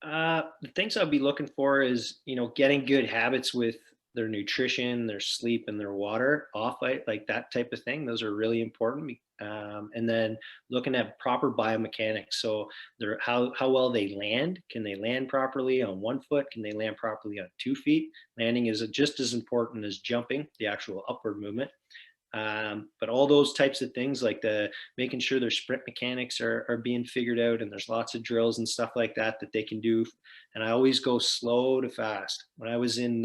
The things I'll be looking for is, getting good habits with their nutrition, their sleep, and their water off like that type of thing. Those are really important. And then looking at proper biomechanics. So how well they land. Can they land properly on 1 foot? Can they land properly on 2 feet? Landing is just as important as jumping, the actual upward movement. But all those types of things, like making sure their sprint mechanics are being figured out, and there's lots of drills and stuff like that they can do. And I always go slow to fast. When I was in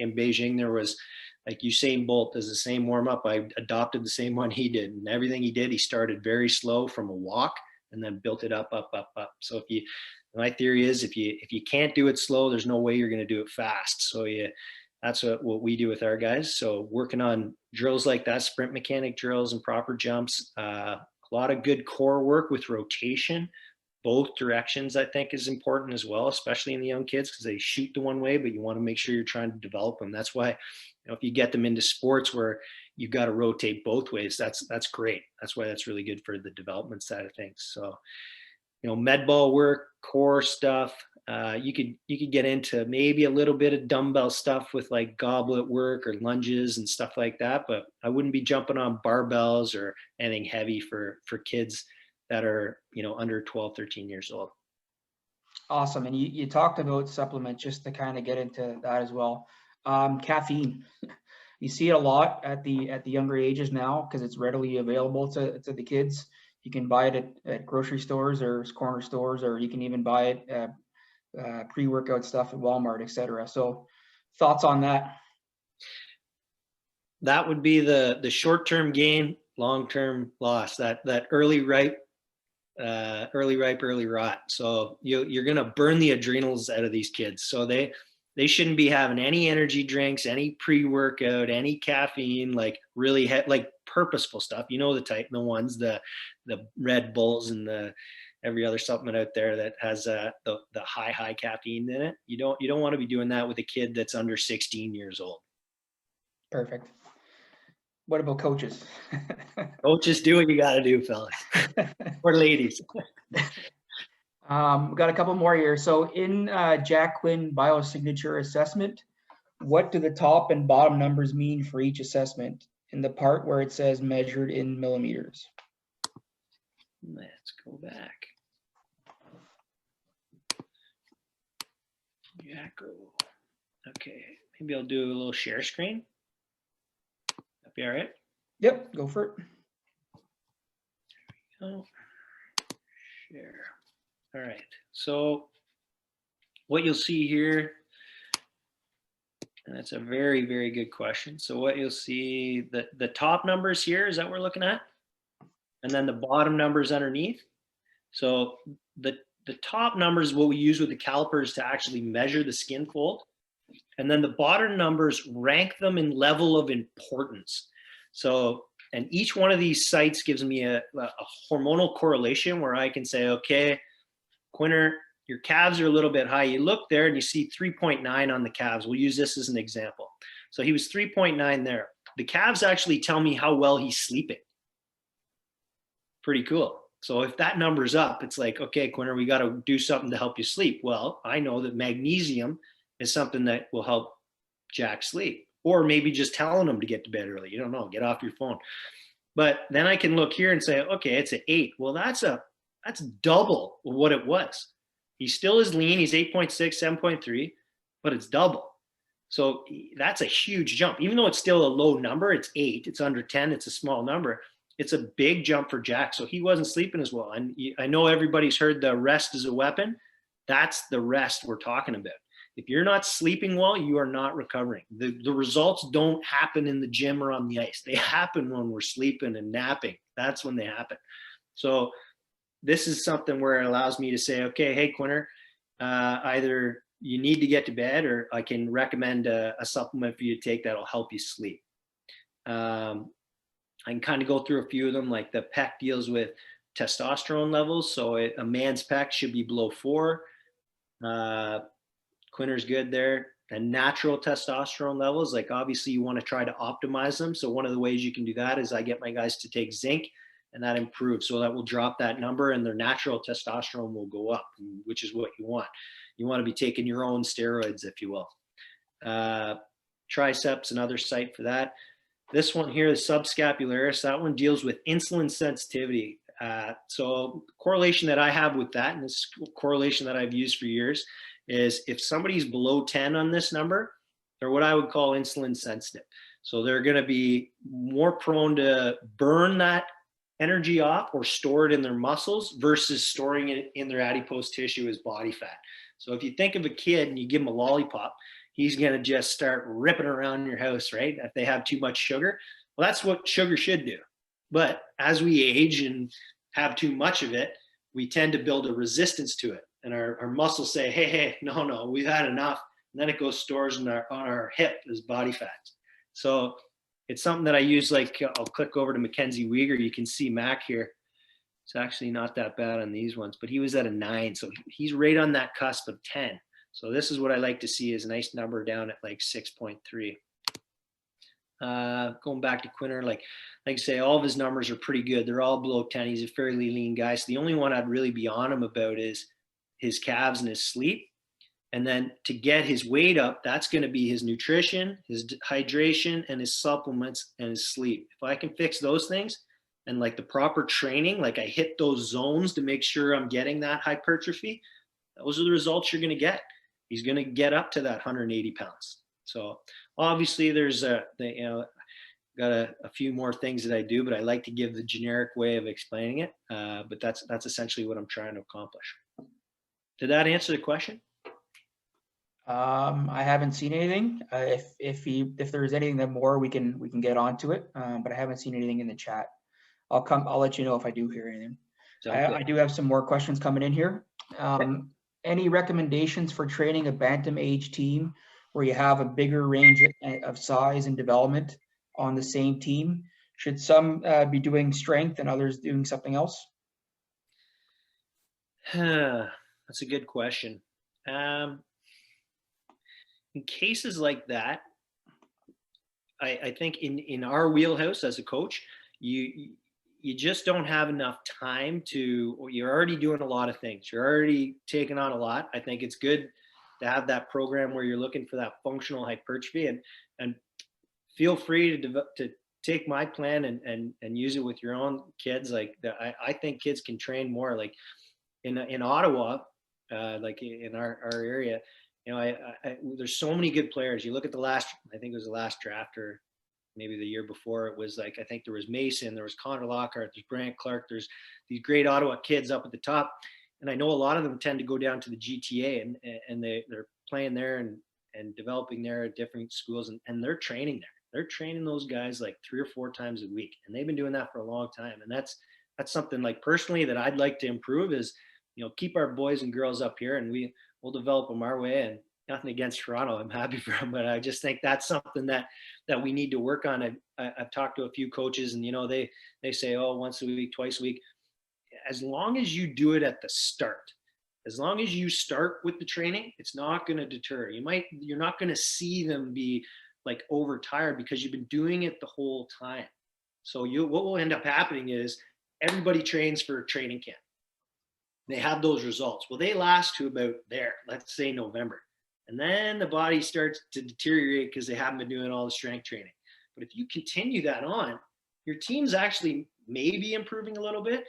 Beijing, there was like Usain Bolt does the same warm up. I adopted the same one he did, and everything he did, he started very slow from a walk and then built it up. So my theory is if you can't do it slow, there's no way you're going to do it fast. So that's what we do with our guys. So working on drills like that, sprint mechanic drills and proper jumps, a lot of good core work with rotation, both directions, I think is important as well, especially in the young kids, because they shoot the one way, but you want to make sure you're trying to develop them. That's why, if you get them into sports where you've got to rotate both ways, that's great. That's why that's really good for the development side of things. So, med ball work, core stuff. You could get into maybe a little bit of dumbbell stuff with like goblet work or lunges and stuff like that, but I wouldn't be jumping on barbells or anything heavy for kids that are under 12, 13 years old. Awesome. And you talked about supplements, just to kind of get into that as well. Caffeine. You see it a lot at the younger ages now because it's readily available to the kids. You can buy it at grocery stores or corner stores, or you can even buy it at pre-workout stuff at Walmart, etc. So thoughts on that? That would be the short-term gain, long-term loss, that early ripe, early rot. So you're going to burn the adrenals out of these kids. So they shouldn't be having any energy drinks, any pre-workout, any caffeine, like really like purposeful stuff. The type, the ones, the Red Bulls and every other supplement out there that has the high caffeine in it. You don't want to be doing that with a kid that's under 16 years old. Perfect. What about coaches? Coaches, do what you got to do, fellas or ladies. We got a couple more here. So in Jack Quinn biosignature assessment, what do the top and bottom numbers mean for each assessment in the part where it says measured in millimeters? Let's go back. Jacko. Okay, maybe I'll do a little share screen. That'd be all right. Yep, go for it. Oh, share. All right. So what you'll see here, and that's a very, very good question. So what you'll see, the top numbers here, is that what we're looking at? And then the bottom numbers underneath. So the top numbers, what we use with the calipers to actually measure the skin fold. And then the bottom numbers rank them in level of importance. So, and each one of these sites gives me a hormonal correlation where I can say, okay, Quinner, your calves are a little bit high. You look there and you see 3.9 on the calves. We'll use this as an example. So he was 3.9 there. The calves actually tell me how well he's sleeping. Pretty cool. So if that number's up, it's like, okay, Quinner, we got to do something to help you sleep. Well, I know that magnesium is something that will help Jack sleep, or maybe just telling him to get to bed early. You don't know, get off your phone. But then I can look here and say, okay, it's an 8. Well, that's double what it was. He still is lean. He's 8.6, 7.3, but it's double. So that's a huge jump. Even though it's still a low number, it's 8. It's under 10. It's a small number. It's a big jump for Jack. So he wasn't sleeping as well. And I know everybody's heard the rest is a weapon. That's the rest we're talking about. If you're not sleeping well, you are not recovering. The results don't happen in the gym or on the ice. They happen when we're sleeping and napping. That's when they happen. So this is something where it allows me to say, okay, hey, Quinner, either you need to get to bed, or I can recommend a supplement for you to take that'll help you sleep. I can kind of go through a few of them, like the PEC deals with testosterone levels. So a man's PEC should be below 4. Quinner's good there. And natural testosterone levels, like obviously you want to try to optimize them. So one of the ways you can do that is I get my guys to take zinc, and that improves. So that will drop that number and their natural testosterone will go up, which is what you want. You want to be taking your own steroids, if you will. Triceps, another site for that. This one here, the subscapularis, that one deals with insulin sensitivity. So correlation that I have with that, and this correlation that I've used for years, is if somebody's below 10 on this number, they're what I would call insulin sensitive. So they're going to be more prone to burn that energy off or store it in their muscles versus storing it in their adipose tissue as body fat. So if you think of a kid and you give him a lollipop, he's going to just start ripping around your house, right? If they have too much sugar. Well, that's what sugar should do. But as we age and have too much of it, we tend to build a resistance to it. And our muscles say, hey, no, we've had enough. And then it goes stores on our hip as body fat. So it's something that I use, like I'll click over to Mackenzie Weegar. You can see Mac here. It's actually not that bad on these ones, but he was at a 9. So he's right on that cusp of 10. So this is what I like to see, is a nice number down at like 6.3. Going back to Quinner, like I say, all of his numbers are pretty good. They're all below 10. He's a fairly lean guy. So the only one I'd really be on him about is his calves and his sleep. And then to get his weight up, that's going to be his nutrition, his hydration, and his supplements and his sleep. If I can fix those things and like the proper training, like I hit those zones to make sure I'm getting that hypertrophy, those are the results you're going to get. He's going to get up to that 180 pounds. So obviously there's got a few more things that I do, but I like to give the generic way of explaining it. But that's essentially what I'm trying to accomplish. Did that answer the question? I haven't seen anything. If there's anything more, we can get onto it. But I haven't seen anything in the chat. I'll let you know if I do hear anything. I do have some more questions coming in here. Any recommendations for training a bantam age team where you have a bigger range of size and development on the same team? Should some be doing strength and others doing something else? That's a good question. In cases like that, I think in our wheelhouse as a coach, you you just don't have enough time to, you're already doing a lot of things. You're already taking on a lot. I think it's good to have that program where you're looking for that functional hypertrophy, and feel free to take my plan and use it with your own kids. Like I think kids can train more. Like in Ottawa, like in our area, you know, there's so many good players. You look at I think it was the last draft, or maybe the year before, it was like, I think there was Mason, there was Connor Lockhart, there's Grant Clark, there's these great Ottawa kids up at the top. And I know a lot of them tend to go down to the GTA, and they're playing there and developing there at different schools, and they're training there. They're training those guys like 3 or 4 times a week. And they've been doing that for a long time. And that's something, like, personally, that I'd like to improve is, you know, keep our boys and girls up here, and we'll develop them our way. And nothing against Toronto, I'm happy for them, but I just think that's something that we need to work on. I've talked to a few coaches, and, you know, they say, oh, once a week, twice a week. As long as you do it at the start, as long as you start with the training, it's not going to deter. You're not going to see them be like overtired because you've been doing it the whole time. So what will end up happening is everybody trains for a training camp. They have those results. Well, they last to about there, let's say November. And then the body starts to deteriorate because they haven't been doing all the strength training. But if you continue that on, your team's actually maybe improving a little bit,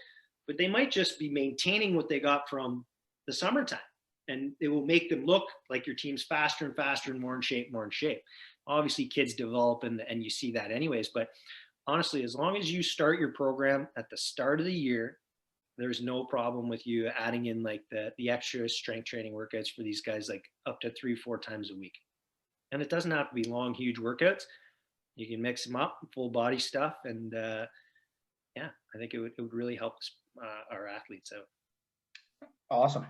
but they might just be maintaining what they got from the summertime. And it will make them look like your team's faster and faster and more in shape. Obviously, kids develop, and you see that anyways. But honestly, as long as you start your program at the start of the year, there's no problem with you adding in like the extra strength training workouts for these guys, like up to 3-4 times a week. And it doesn't have to be long, huge workouts. You can mix them up, full body stuff. And yeah, I think it would really help our athletes out. Awesome.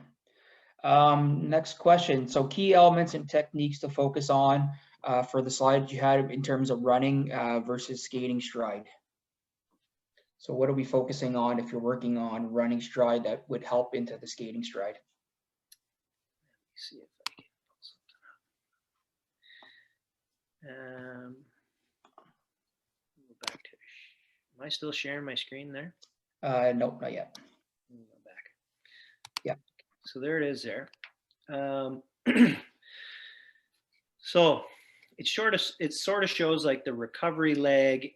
Next question. So key elements and techniques to focus on for the slide you had in terms of running versus skating stride. So what are we focusing on if you're working on running stride that would help into the skating stride? Let me see if I can pull something up. Go back to, am I still sharing my screen there? Nope, not yet. Go back. Yeah. So there it is there. So it sort of shows like the recovery leg,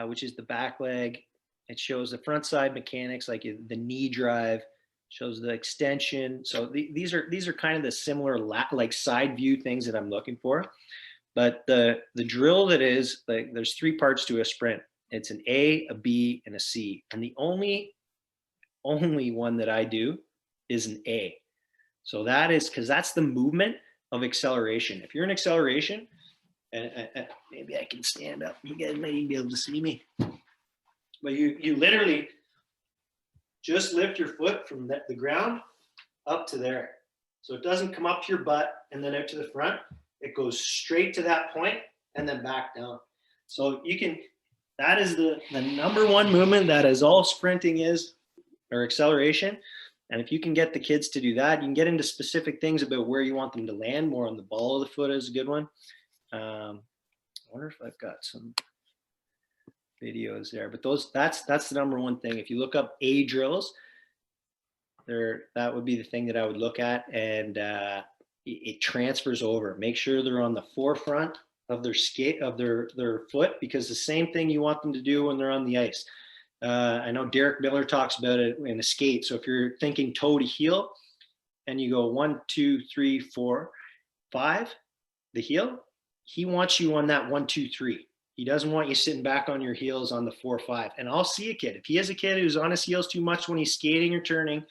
which is the back leg. It shows the front side mechanics, like the knee drive, shows the extension. So these are kind of the similar like side view things that I'm looking for. But the drill that is, like, there's 3 parts to a sprint. It's an A, a B, and a C. And the only one that I do is an A. So that is because that's the movement of acceleration. If you're in acceleration, and maybe I can stand up. You guys may be able to see me. But you literally just lift your foot from the ground up to there. So it doesn't come up to your butt and then out to the front. It goes straight to that point and then back down. So that is the number one movement that is all sprinting is, or acceleration. And if you can get the kids to do that, you can get into specific things about where you want them to land. More on the ball of the foot is a good one. I wonder if I've got some videos there, but that's the number one thing. If you look up A drills, that would be the thing that I would look at, and it transfers over. Make sure they're on the forefront of their skate, of their foot, because the same thing you want them to do when they're on the ice. I know Derek Miller talks about it in a skate. So if you're thinking toe to heel and you go 1, 2, 3, 4, 5, the heel, he wants you on that 1, 2, 3. He doesn't want you sitting back on your heels on the 4, 5. And I'll see a kid. If he has a kid who's on his heels too much when he's skating or turning,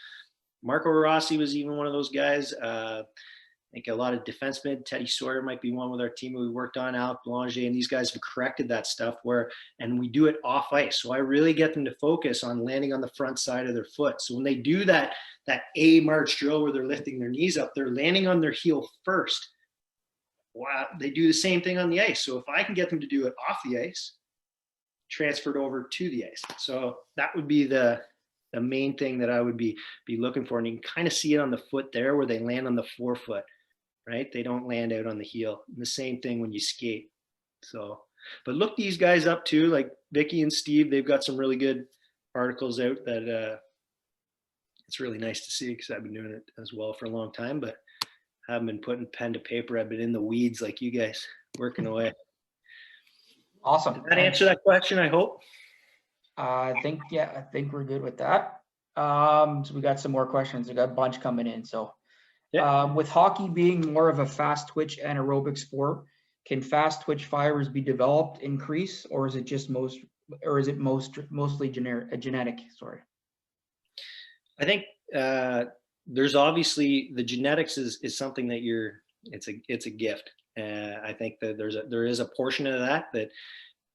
Marco Rossi was even one of those guys. I think a lot of defensemen, Teddy Sawyer might be one with our team we worked on, Alec Boulanger, and these guys have corrected that stuff and we do it off ice. So I really get them to focus on landing on the front side of their foot. So when they do that A march drill where they're lifting their knees up, they're landing on their heel first. Wow, they do the same thing on the ice. So if I can get them to do it off the ice, transferred over to the ice. So that would be the main thing that I would be looking for. And you can kind of see it on the foot there where they land on the forefoot, right? They don't land out on the heel. And the same thing when you skate. So, but look these guys up too, like Vicky and Steve, they've got some really good articles out that it's really nice to see, because I've been doing it as well for a long time, but I haven't been putting pen to paper. I've been in the weeds like you guys, working away. Awesome. Did that answer that question, I hope? I think we're good with that. So we got some more questions. We got a bunch coming in. So with hockey being more of a fast twitch anaerobic sport, can fast twitch fibers be developed, increase, or is it just mostly genetic? Sorry. I think there's obviously the genetics is something that it's a gift. I think that there is a portion of that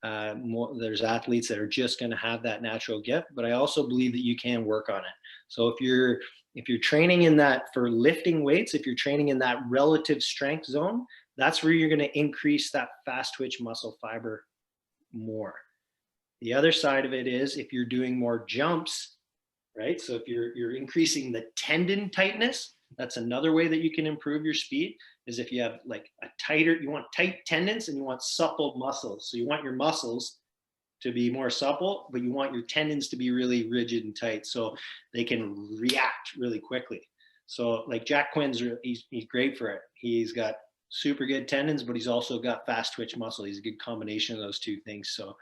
there's athletes that are just going to have that natural gift, but I also believe that you can work on it. So if you're training in that for lifting weights, if you're training in that relative strength zone, that's where you're going to increase that fast twitch muscle fiber more. The other side of it is if you're doing more jumps, right? So if you're increasing the tendon tightness, that's another way that you can improve your speed, is if you have like you want tight tendons and you want supple muscles. So you want your muscles to be more supple, but you want your tendons to be really rigid and tight so they can react really quickly. So like Jack Quinn's, he's great for it. He's got super good tendons, but he's also got fast twitch muscle. He's a good combination of those two things. So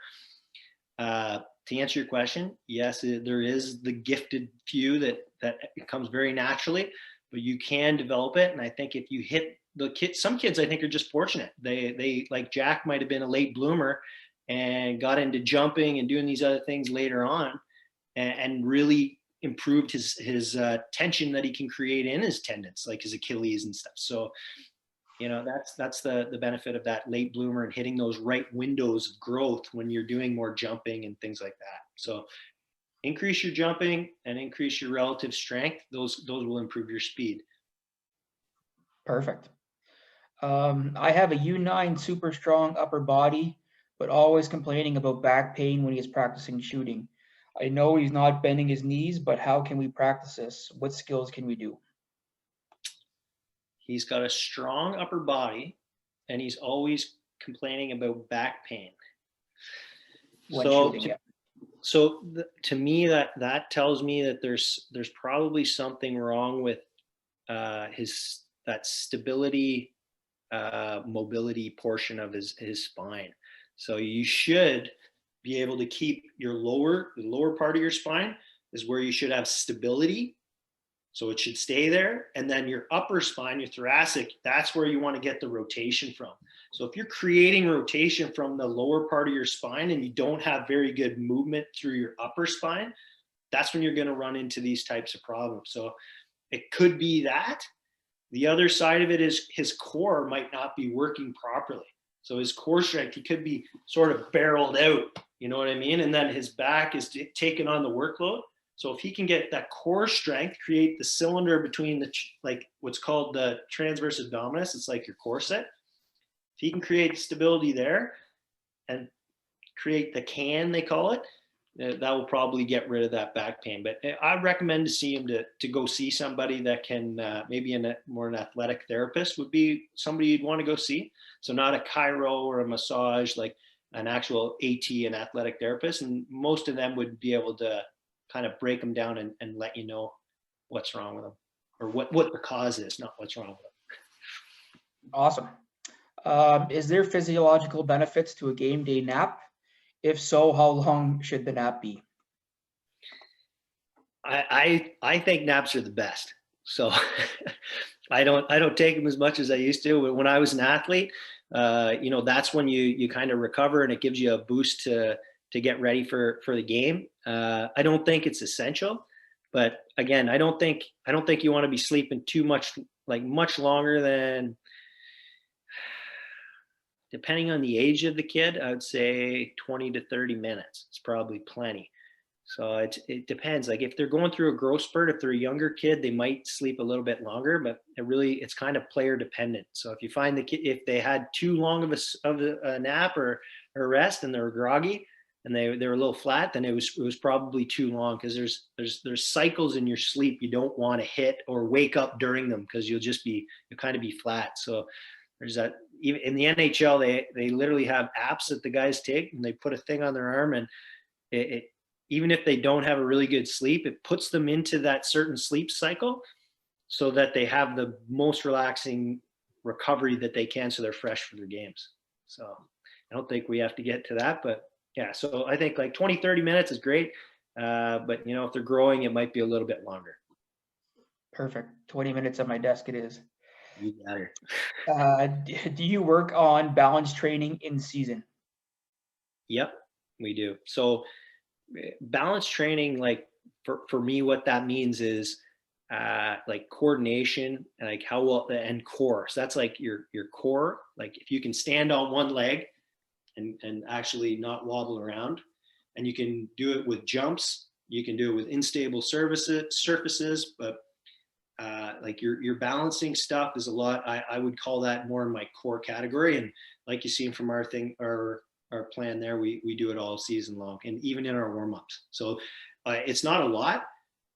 to answer your question, yes, there is the gifted few that it comes very naturally, but you can develop it. And I think if you hit the kids, some kids I think are just fortunate. They like Jack might have been a late bloomer and got into jumping and doing these other things later on, and really improved his tension that he can create in his tendons, like his Achilles and stuff. So that's the benefit of that late bloomer and hitting those right windows of growth when you're doing more jumping and things like that. So increase your jumping and increase your relative strength. Those will improve your speed. Perfect. I have a U9 super strong upper body, but always complaining about back pain when he is practicing shooting. I know he's not bending his knees, but how can we practice this? What skills can we do? He's got a strong upper body and he's always complaining about back pain. To me, that tells me that there's probably something wrong with that stability, mobility portion of his spine. So you should be able to keep the lower part of your spine is where you should have stability. So it should stay there. And then your upper spine, your thoracic, that's where you want to get the rotation from. So if you're creating rotation from the lower part of your spine and you don't have very good movement through your upper spine, that's when you're going to run into these types of problems. So it could be that. The other side of it is his core might not be working properly. So his core strength, he could be sort of barreled out, you know what I mean? And then his back is taking on the workload. So if he can get that core strength, create the cylinder between what's called the transverse abdominis, it's like your corset. If he can create stability there and create the can, they call it, that will probably get rid of that back pain. But I'd recommend to see him to go see somebody that can, maybe more an athletic therapist would be somebody you'd want to go see. So not a chiro or a massage, like an actual AT, an athletic therapist. And most of them would be able to kind of break them down and let you know what's wrong with them, or what the cause is, not what's wrong with them. Awesome. Is there physiological benefits to a game day nap? If so, how long should the nap be? I think naps are the best. So I don't take them as much as I used to. When I was an athlete, that's when you kind of recover and it gives you a boost to get ready for the game. I don't think it's essential, but again, I don't think you want to be sleeping too much, like much longer than, depending on the age of the kid, I would say 20 to 30 minutes. It's probably plenty. So it depends. Like if they're going through a growth spurt, if they're a younger kid, they might sleep a little bit longer, but it's kind of player dependent. So if you find the kid, if they had too long of a nap or a rest and they were groggy and they were a little flat, then it was probably too long, because there's cycles in your sleep you don't want to hit or wake up during them, because you'll kind of be flat. So there's that. Even in the NHL, they literally have apps that the guys take and they put a thing on their arm and even if they don't have a really good sleep, it puts them into that certain sleep cycle so that they have the most relaxing recovery that they can, so they're fresh for their games. So I don't think we have to get to that, but yeah, so I think like 20, 30 minutes is great. But you know, if they're growing, it might be a little bit longer. Perfect. 20 minutes at my desk it is. You got it. Do you work on balance training in season? Yep, we do. So balance training, like for me, what that means is like coordination, like how well, and core. So that's like your core. Like if you can stand on one leg and actually not wobble around, and you can do it with jumps, you can do it with unstable surfaces, but like your balancing stuff is a lot. I would call that more in my core category. And like you seen from our plan there, we do it all season long, and even in our warm-ups. So it's not a lot,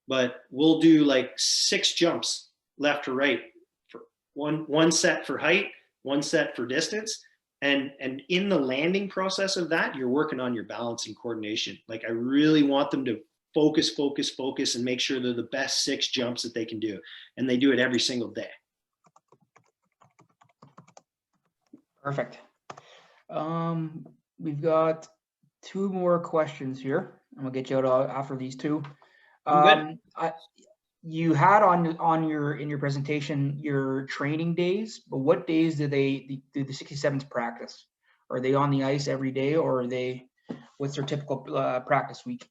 but we'll do like 6 jumps left to right for one set for height, one set for distance. And in the landing process of that, you're working on your balance and coordination. Like I really want them to focus, and make sure they're the best 6 jumps that they can do. And they do it every single day. Perfect. We've got 2 more questions here. I'm gonna get you out after these 2. You had in your presentation your training days, but what days do the 67s practice? Are they on the ice every day, or what's their typical practice week?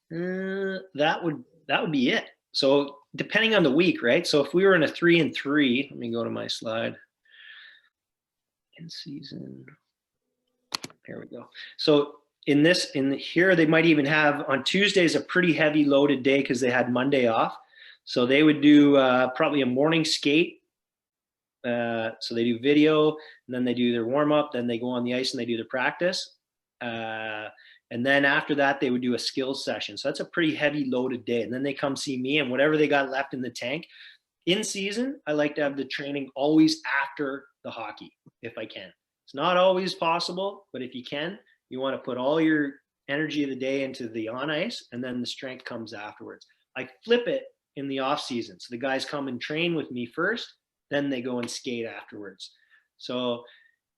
That would be it. So depending on the week, right? So if we were in a 3-3, let me go to my slide. In season, here we go. So in here, they might even have on Tuesdays a pretty heavy loaded day because they had Monday off. So they would do probably a morning skate. So they do video, and then they do their warm up, then they go on the ice and they do their practice. And then after that, they would do a skills session. So that's a pretty heavy loaded day. And then they come see me, and whatever they got left in the tank. In season, I like to have the training always after the hockey, if I can. It's not always possible, but if you can, you want to put all your energy of the day into the on ice, and then the strength comes afterwards. I flip it in the off season. So the guys come and train with me first, then they go and skate afterwards. So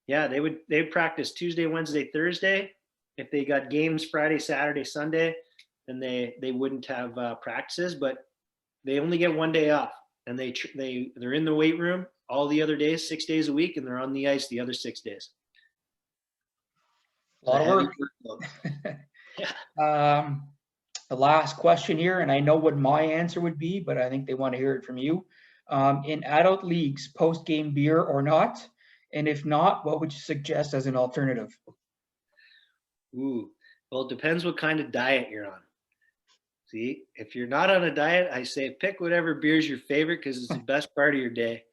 yeah, they'd practice Tuesday, Wednesday, Thursday. If they got games Friday, Saturday, Sunday, then they wouldn't have practices, but they only get one day off, and they're in the weight room all the other days, 6 days a week, and they're on the ice the other 6 days. A lot of work. Yeah. The last question here, and I know what my answer would be, but I think they want to hear it from you. In adult leagues, post-game beer or not? And if not, what would you suggest as an alternative? Ooh, well, it depends what kind of diet you're on. See, if you're not on a diet, I say pick whatever beer is your favorite because it's the best part of your day.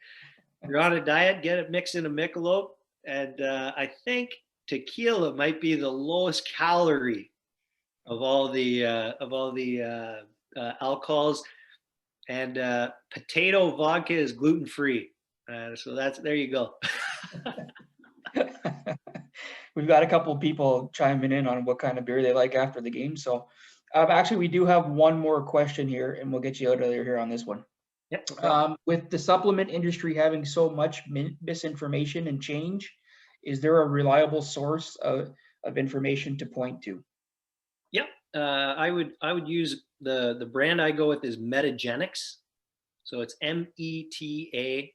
If you're on a diet, get it mixed in a Michelob, and I think tequila might be the lowest calorie of all the alcohols, and potato vodka is gluten free. So there you go. We've got a couple of people chiming in on what kind of beer they like after the game. So actually, we do have one more question here, and we'll get you out of here on this one. Yep. With the supplement industry having so much misinformation and change, is there a reliable source of information to point to? Yep. I would use the brand I go with is Metagenics. So it's METAGENICS,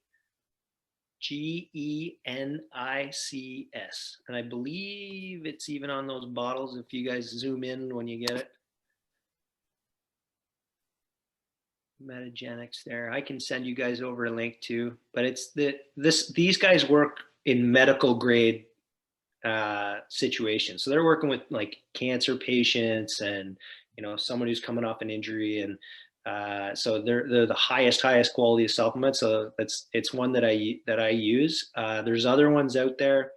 and I believe it's even on those bottles if you guys zoom in when you get it. Metagenics there. I can send you guys over a link too, but it's these guys work in medical grade situations. So they're working with like cancer patients and someone who's coming off an injury, and so they're the highest quality of supplement. So it's one that I use. There's other ones out there,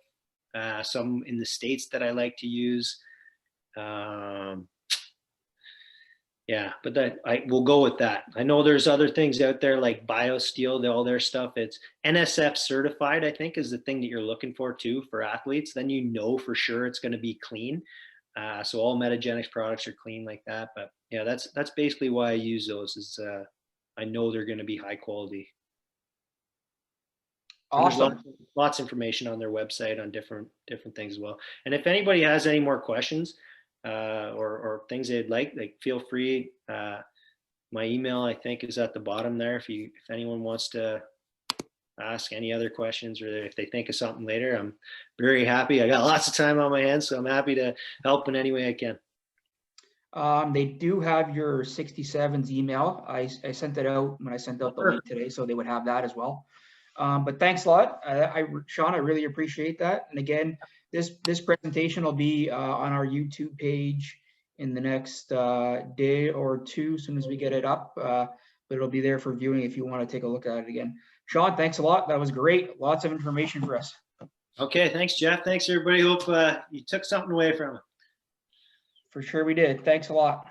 some in the States that I like to use. Yeah, but I will go with that. I know there's other things out there like BioSteel, all their stuff. It's NSF certified, I think, is the thing that you're looking for too for athletes. Then for sure it's going to be clean. So all Metagenics products are clean like that. But yeah, that's basically why I use those. Is I know they're going to be high quality. And there's Awesome. lots of information on their website on different things as well. And if anybody has any more questions or things they'd like feel free. My email, I think, is at the bottom there. If anyone wants to ask any other questions, or if they think of something later, I'm very happy. I got lots of time on my hands, so I'm happy to help in any way I can. They do have your 67's email. I sent it out when I sent out the link today, so they would have that as well. But thanks a lot, Sean. I really appreciate that. And again, this presentation will be on our YouTube page in the next day or two, as soon as we get it up. But it'll be there for viewing if you want to take a look at it again. Sean, thanks a lot. That was great. Lots of information for us. Okay, thanks, Jeff. Thanks, everybody. Hope you took something away from it. For sure we did. Thanks a lot.